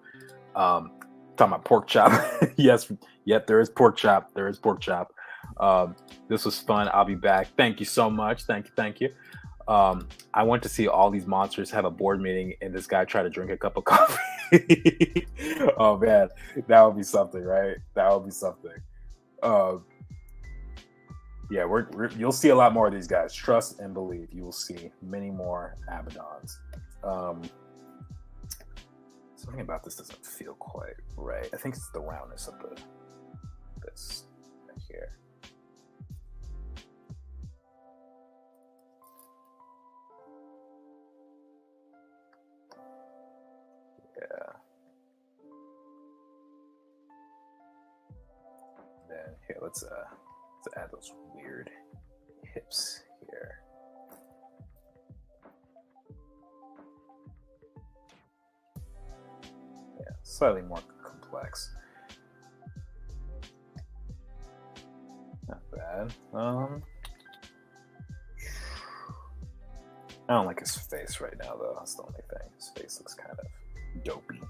Talking about pork chop. Yes, yep, there is pork chop. There is pork chop. This was fun. I'll be back. Thank you so much. Thank you. I went to see all these monsters have a board meeting, and this guy tried to drink a cup of coffee. Oh man, that would be something, right? That would be something. Yeah, you'll see a lot more of these guys. Trust and believe. You will see many more Abaddons. Something about this doesn't feel quite right. I think it's the roundness of this right here. Yeah. Then here, let's add those weird hips here. Yeah, slightly more complex. Not bad. I don't like his face right now, though. That's the only thing. His face looks kind of dopey. I'm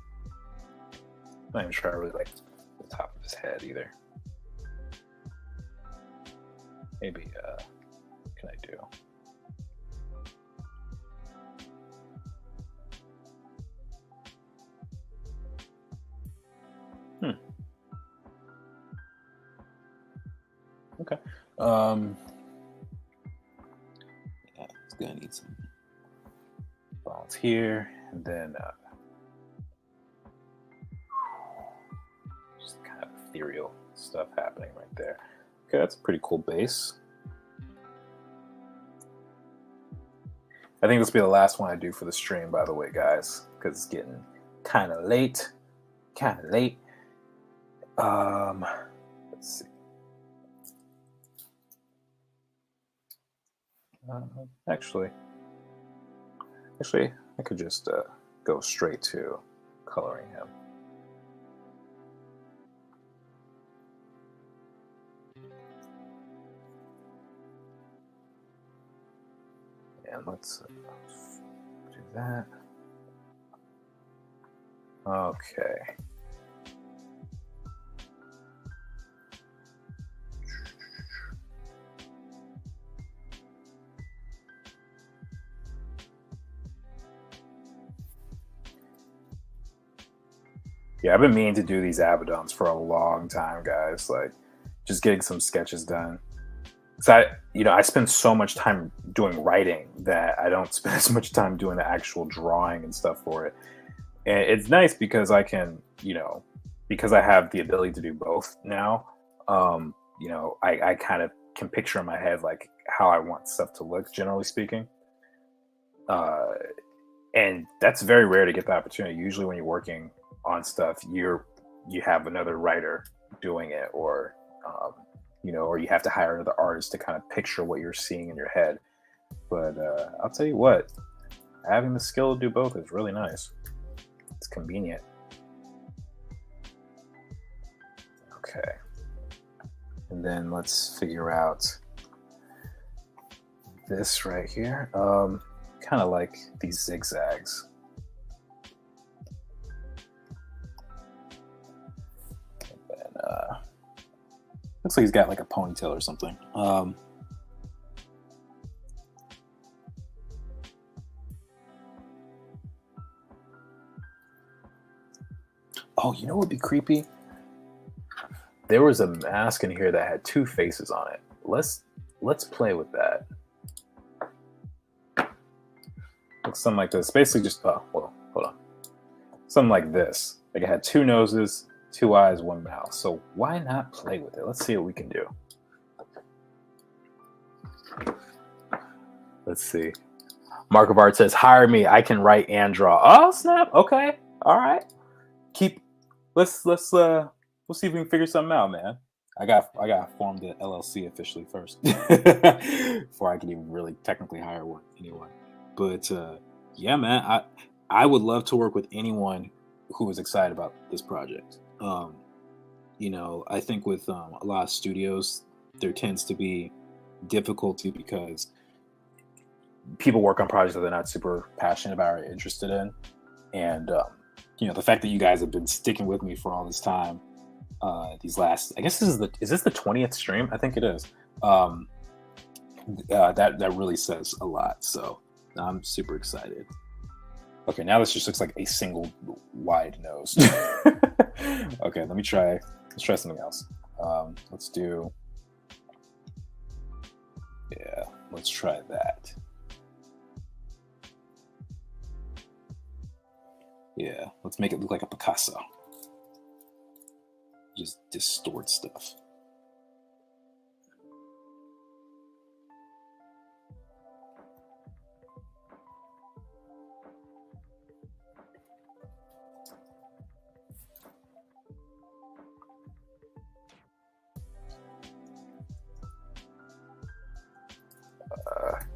not even sure I really like the top of his head either. Maybe, what can I do? Okay. Yeah, it's gonna need some bones here, and then just kind of ethereal stuff happening right there. Okay, that's a pretty cool base. I think this will be the last one I do for the stream, by the way, guys, because it's getting kind of late. Let's see. Actually, I could just go straight to coloring him. And let's do that. Okay. Yeah, I've been meaning to do these Abaddons for a long time, guys. Like, just getting some sketches done. So I spend so much time doing writing that I don't spend as much time doing the actual drawing and stuff for it. And it's nice because I can, because I have the ability to do both now. I kind of can picture in my head like how I want stuff to look, generally speaking. And that's very rare to get the opportunity. Usually, when you're working on stuff, you have another writer doing it, or or you have to hire another artist to kind of picture what you're seeing in your head. But I'll tell you what, having the skill to do both is really nice. It's convenient. Okay. And then let's figure out this right here. Kind of like these zigzags. And then looks like he's got like a ponytail or something. Oh, you know what would be creepy? There was a mask in here that had two faces on it. Let's play with that. Looks something like this. Basically, just well, hold on. Something like this. Like it had 2 noses, 2 eyes, 1 mouth. So why not play with it? Let's see what we can do. Let's see. Mark of Art says, "Hire me. I can write and draw." Oh snap! Okay, all right. Let's see if we can figure something out, man. I got formed the LLC officially first before I can even really technically hire anyone. But yeah, man, I would love to work with anyone who is excited about this project. I think with a lot of studios, there tends to be difficulty because people work on projects that they're not super passionate about or interested in, and the fact that you guys have been sticking with me for all this time, these last, I guess is this the 20th stream? I think it is. That really says a lot. So I'm super excited. Okay, now this just looks like a single wide nose. Okay, let's try something else. Let's try that. Yeah, let's make it look like a Picasso. Just distort stuff.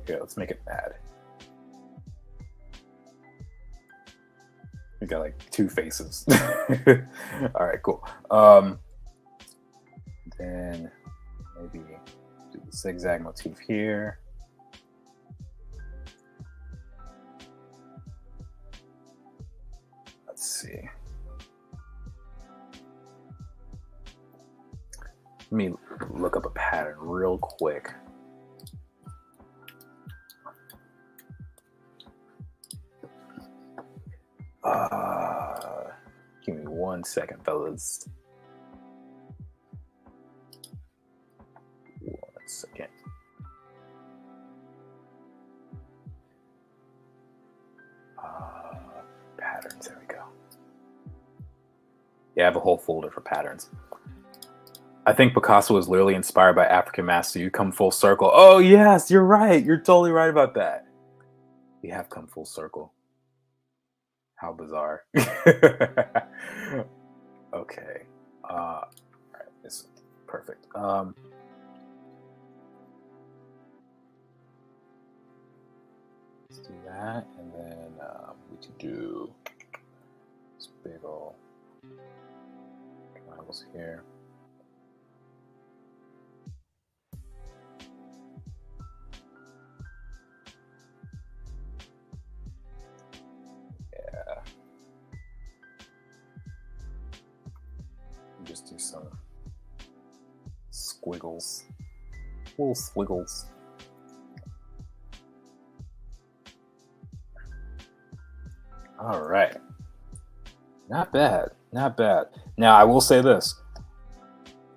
Here, let's make it mad. We got like 2 faces. All right, cool. Then maybe do the zigzag motif here. Let's see. Let me look up a pattern real quick. Give me 1 second, fellas. 1 second. Patterns, there we go. Yeah, I have a whole folder for patterns. I think Picasso was literally inspired by African masks. So you come full circle. Oh yes, you're right. You're totally right about that. We have come full circle. How bizarre. Okay. All right, this is perfect. Let's do that, and then we can do this big old triangles here. Just do some squiggles, little squiggles. All right, not bad, not bad. Now I will say this: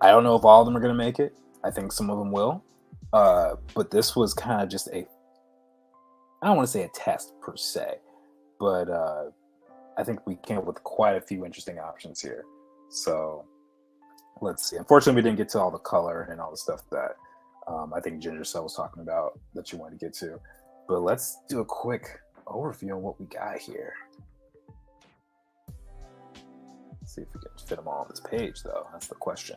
I don't know if all of them are going to make it. I think some of them will, but this was kind of just I don't want to say a test per se, but I think we came up with quite a few interesting options here. So let's see. Unfortunately, we didn't get to all the color and all the stuff that I think Ginger Cell was talking about that you wanted to get to. But let's do a quick overview on what we got here. Let's see if we can fit them all on this page, though. That's the question.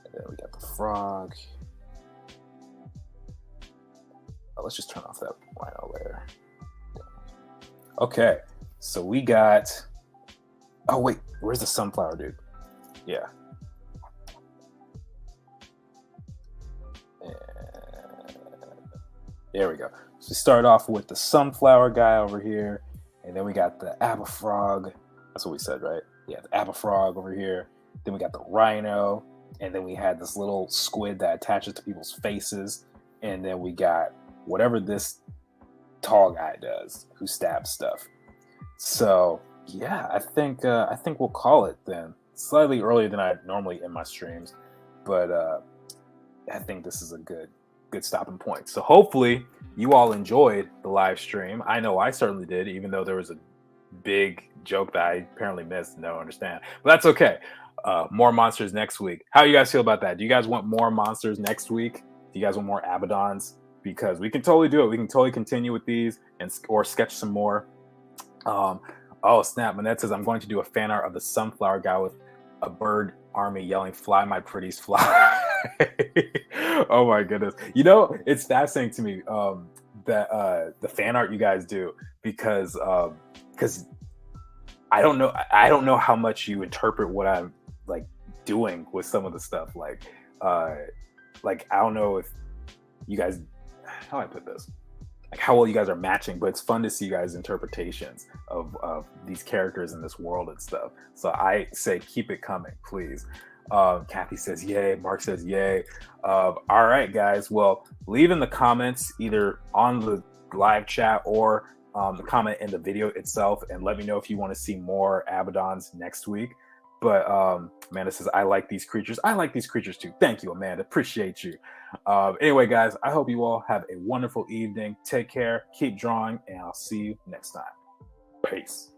And then we got the frog. Oh, let's just turn off that rhino layer. Okay. So we got, oh wait, where's the sunflower dude? Yeah. And there we go. So we start off with the sunflower guy over here, and then we got the Abafrog. That's what we said, right? Yeah, the Abafrog over here. Then we got the rhino, and then we had this little squid that attaches to people's faces, and then we got whatever this tall guy does who stabs stuff. So yeah, I think we'll call it then. Slightly earlier than I normally end my streams, but I think this is a good good stopping point. So hopefully you all enjoyed the live stream. I know I certainly did, even though there was a big joke that I apparently missed and don't understand. But that's okay. More monsters next week. How do you guys feel about that? Do you guys want more monsters next week? Do you guys want more Abaddons? Because we can totally do it. We can totally continue with these or sketch some more. Oh snap! Manette says I'm going to do a fan art of the sunflower guy with a bird army yelling "Fly, my pretties, fly!" Oh my goodness! You know, it's fascinating to me that the fan art you guys do because I don't know how much you interpret what I'm like doing with some of the stuff. Like I don't know if you guys, how do I put this? Like how well you guys are matching, but it's fun to see you guys' interpretations of these characters in this world and stuff. So I say keep it coming, please. Kathy says yay. Mark says yay. All right, guys. Well, leave in the comments either on the live chat or the comment in the video itself, and let me know if you want to see more Abaddons next week. But Amanda says, I like these creatures. I like these creatures too. Thank you, Amanda. Appreciate you. Anyway, guys, I hope you all have a wonderful evening. Take care. Keep drawing, and I'll see you next time. Peace.